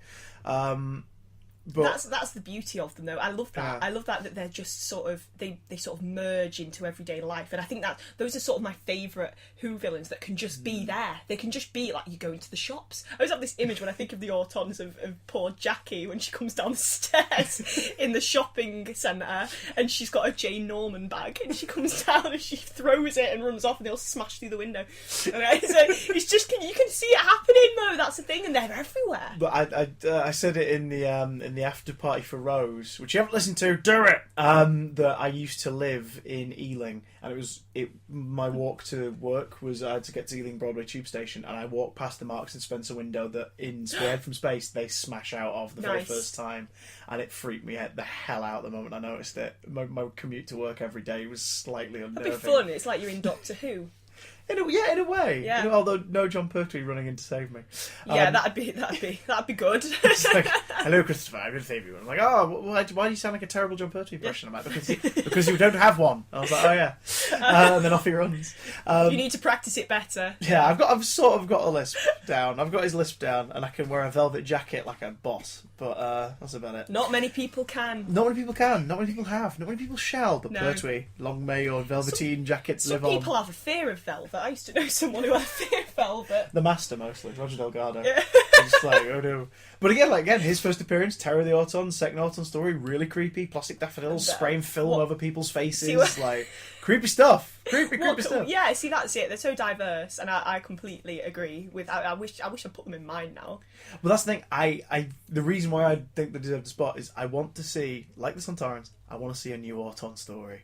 But that's the beauty of them, though. I love that. Yeah. I love that they're just sort of they sort of merge into everyday life, and I think that those are sort of my favourite Who villains that can just be there. They can just be like, you go into the shops. I always have this image when I think of the Autons of poor Jackie when she comes down the stairs in the shopping centre and she's got a Jane Norman bag and she comes down and she throws it and runs off and they'll smash through the window. Okay, so it's just you can see it happening though. That's the thing, and they're everywhere. But I said it in the Afterparty for Rose, which you haven't listened to, do it! That I used to live in Ealing, and my walk to work was I had to get to Ealing Broadway tube station, and I walked past the Marks and Spencer window that in Spearhead from Space they smash out of the very first time, and it freaked me the hell out the moment I noticed it. My commute to work every day was slightly unnerving. It'd be fun. It's like you're in Doctor Who. In a way. Yeah. Although no John Pertwee running in to save me. Yeah, that'd be good. It's like, hello, Christopher, I'm going to save you. I'm like, oh, why do you sound like a terrible John Pertwee impression? I'm like, because you don't have one. I was like, oh yeah. And then off he runs. You need to practice it better. Yeah, I've sort of got a lisp down. I've got his lisp down, and I can wear a velvet jacket like a boss. But that's about it. Not many people can. Not many people can. Not many people have. Not many people shall. But No. Pertwee, long may your velveteen jackets Some live on. people have a fear of velvet. I used to know someone who had a fear of velvet. The Master mostly, Roger Delgado. Yeah. Just like, oh no. But again, his first appearance, Terror of the Autons, second Auton story, really creepy. Plastic daffodils, spraying film over people's faces, like creepy stuff. Creepy stuff. Yeah, see, that's it. They're so diverse, and I completely agree with. I wish I put them in mine now. Well, that's the thing. The reason why I think they deserve the spot is I want to see, like the Sontarans, I want to see a new Auton story.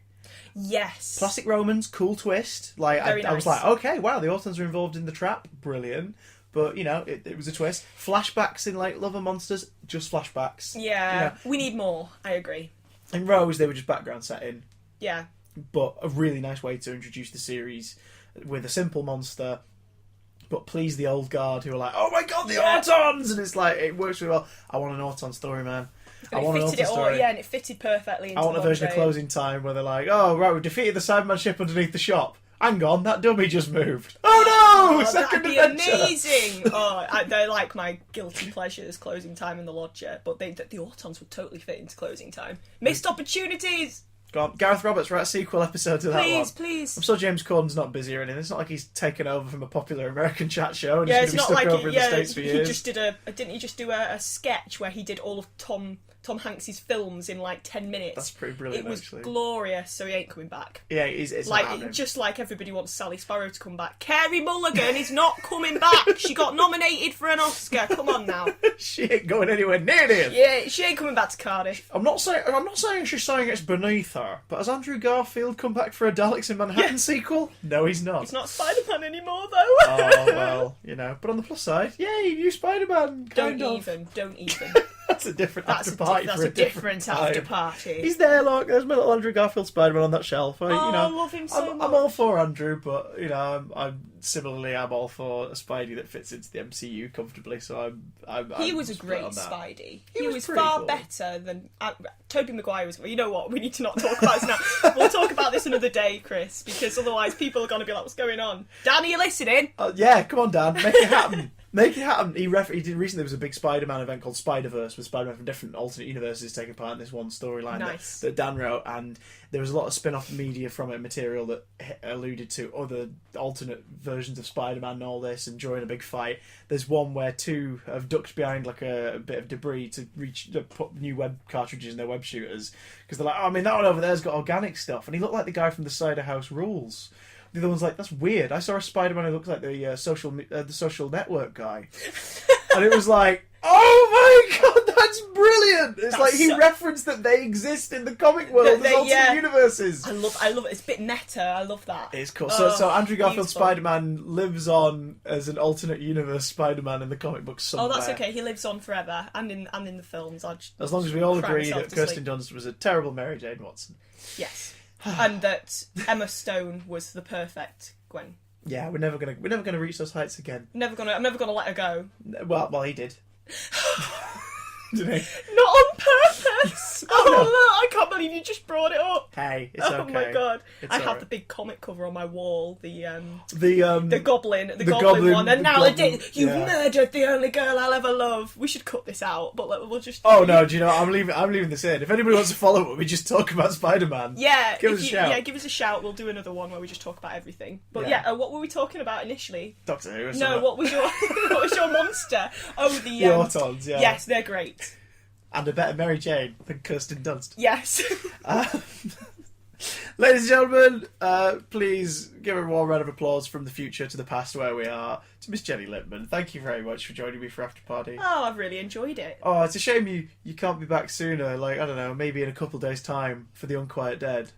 Yes. Plastic Romans, cool twist. Like I was like, okay, wow, the Autons are involved in the trap, brilliant. But it was a twist. Flashbacks in like Love and Monsters, just flashbacks. Yeah, we need more. I agree. In Rose, they were just background setting. Yeah. But a really nice way to introduce the series with a simple monster, but please the old guard who are like, oh my god, the Autons! And it's like, it works really well. I want an Auton story, man. And it fitted it all, and it fitted perfectly into I want a version of Closing Time where they're like, oh, right, we defeated the Cyberman ship underneath the shop. Hang on, that dummy just moved. Oh no! Second that'd be adventure! amazing! They're like my guilty pleasures, Closing Time and The Lodger, but the Autons would totally fit into Closing Time. Missed opportunities! Go on, Gareth Roberts, write a sequel episode to that one. Please. I'm sure James Corden's not busy or anything. It's not like he's taken over from a popular American chat show and Yeah, he's it's going to be not stuck like over in the States for years. he just didn't he just do a sketch where he did all of Tom Hanks's films in like 10 minutes. That's pretty brilliant, It was actually. glorious, so he ain't coming back. Yeah, it's not Like, happening. just like everybody wants Sally Sparrow to come back. Carey Mulligan is not coming back. She got nominated for an Oscar. Come on now. She ain't going anywhere near this. Yeah, she ain't coming back to Cardiff. I'm not saying she's saying it's beneath her, but has Andrew Garfield come back for a Daleks in Manhattan sequel? No, he's not. He's not Spider-Man anymore, though. Oh, well, But on the plus side, yay, new Spider-Man. Don't of. even. That's a different after party That's for a different time. after party. He's there, look. There's my little Andrew Garfield Spider-Man on that shelf. I love him so much. I'm all for Andrew, but I'm all for a Spidey that fits into the MCU comfortably. So He was a split great on that. Spidey. He was pretty far cool. better than Tobey Maguire was. You know what? We need to not talk about this now. We'll talk about this another day, Chris, because otherwise people are going to be like, "What's going on?" Dan, are you listening? Yeah, come on, Dan, make it happen. Make it happen. He did recently. There was a big Spider-Man event called Spider-Verse with Spider-Man from different alternate universes taking part in this one storyline Nice. that Dan wrote, and there was a lot of spin-off media from it, material that alluded to other alternate versions of Spider-Man and all this, and during a big fight, there's one where two have ducked behind like a bit of debris to put new web cartridges in their web shooters, because they're like, oh, I mean, that one over there's got organic stuff, and he looked like the guy from the Cider House Rules. The other one's like, that's weird. I saw a Spider-Man who looked like the social network guy. And it was like, oh my god, that's brilliant! It's like he referenced that they exist in the comic world as alternate universes. I love it. It's a bit meta. I love that. It's cool. So Andrew Garfield's beautiful. Spider-Man lives on as an alternate universe Spider-Man in the comic books somewhere. Oh, that's okay. He lives on forever, and in the films. As long as we all cry agree myself that to Kirsten sleep. Dunst was a terrible Mary Jane Watson. Yes. And that Emma Stone was the perfect Gwen. Yeah, we're never gonna reach those heights again. I'm never gonna let her go. Well, he did. Didn't he? Not on purpose. What? Oh, look, I can't believe you just brought it up. Hey, it's Oh okay. my god! It's I have alright. the big comic cover on my wall. The The goblin, the goblin- goblin one. And the now goblin- you've yeah. murdered the only girl I'll ever love. We should cut this out, but we'll just. Oh no! Do you know? I'm leaving this in. If anybody wants to follow it, we just talk about Spider-Man. Yeah, Give us a shout. Yeah, give us a shout. We'll do another one where we just talk about everything. But Yeah. what were we talking about initially? Doctor Who. Or No, something. what was your what was your monster? Oh, the The Autons. Yeah. Yes, they're great. And a better Mary Jane than Kirsten Dunst. Yes. Ladies and gentlemen, please give a warm round of applause from the future to the past where we are to Miss Jenny Lippman. Thank you very much for joining me for After Party. Oh, I've really enjoyed it. Oh, it's a shame you can't be back sooner. Like, I don't know, maybe in a couple of days' time for The Unquiet Dead.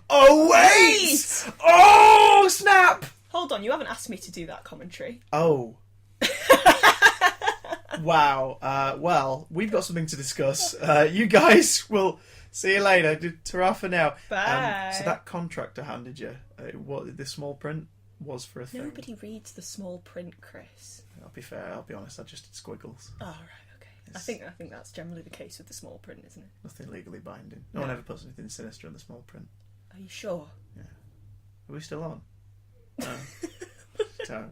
Oh, wait! Oh, snap! Hold on, you haven't asked me to do that commentary. Oh. Wow. Well, we've got something to discuss. You guys will see you later. Ta-ra for now. Bye. So that contract I handed you, what the small print was for a thing. Nobody reads the small print, Chris. I'll be fair. I'll be honest. I just did squiggles. Oh, right, okay. I think that's generally the case with the small print, isn't it? Nothing legally binding. No one ever puts anything sinister in the small print. Are you sure? Are we still on? No. So,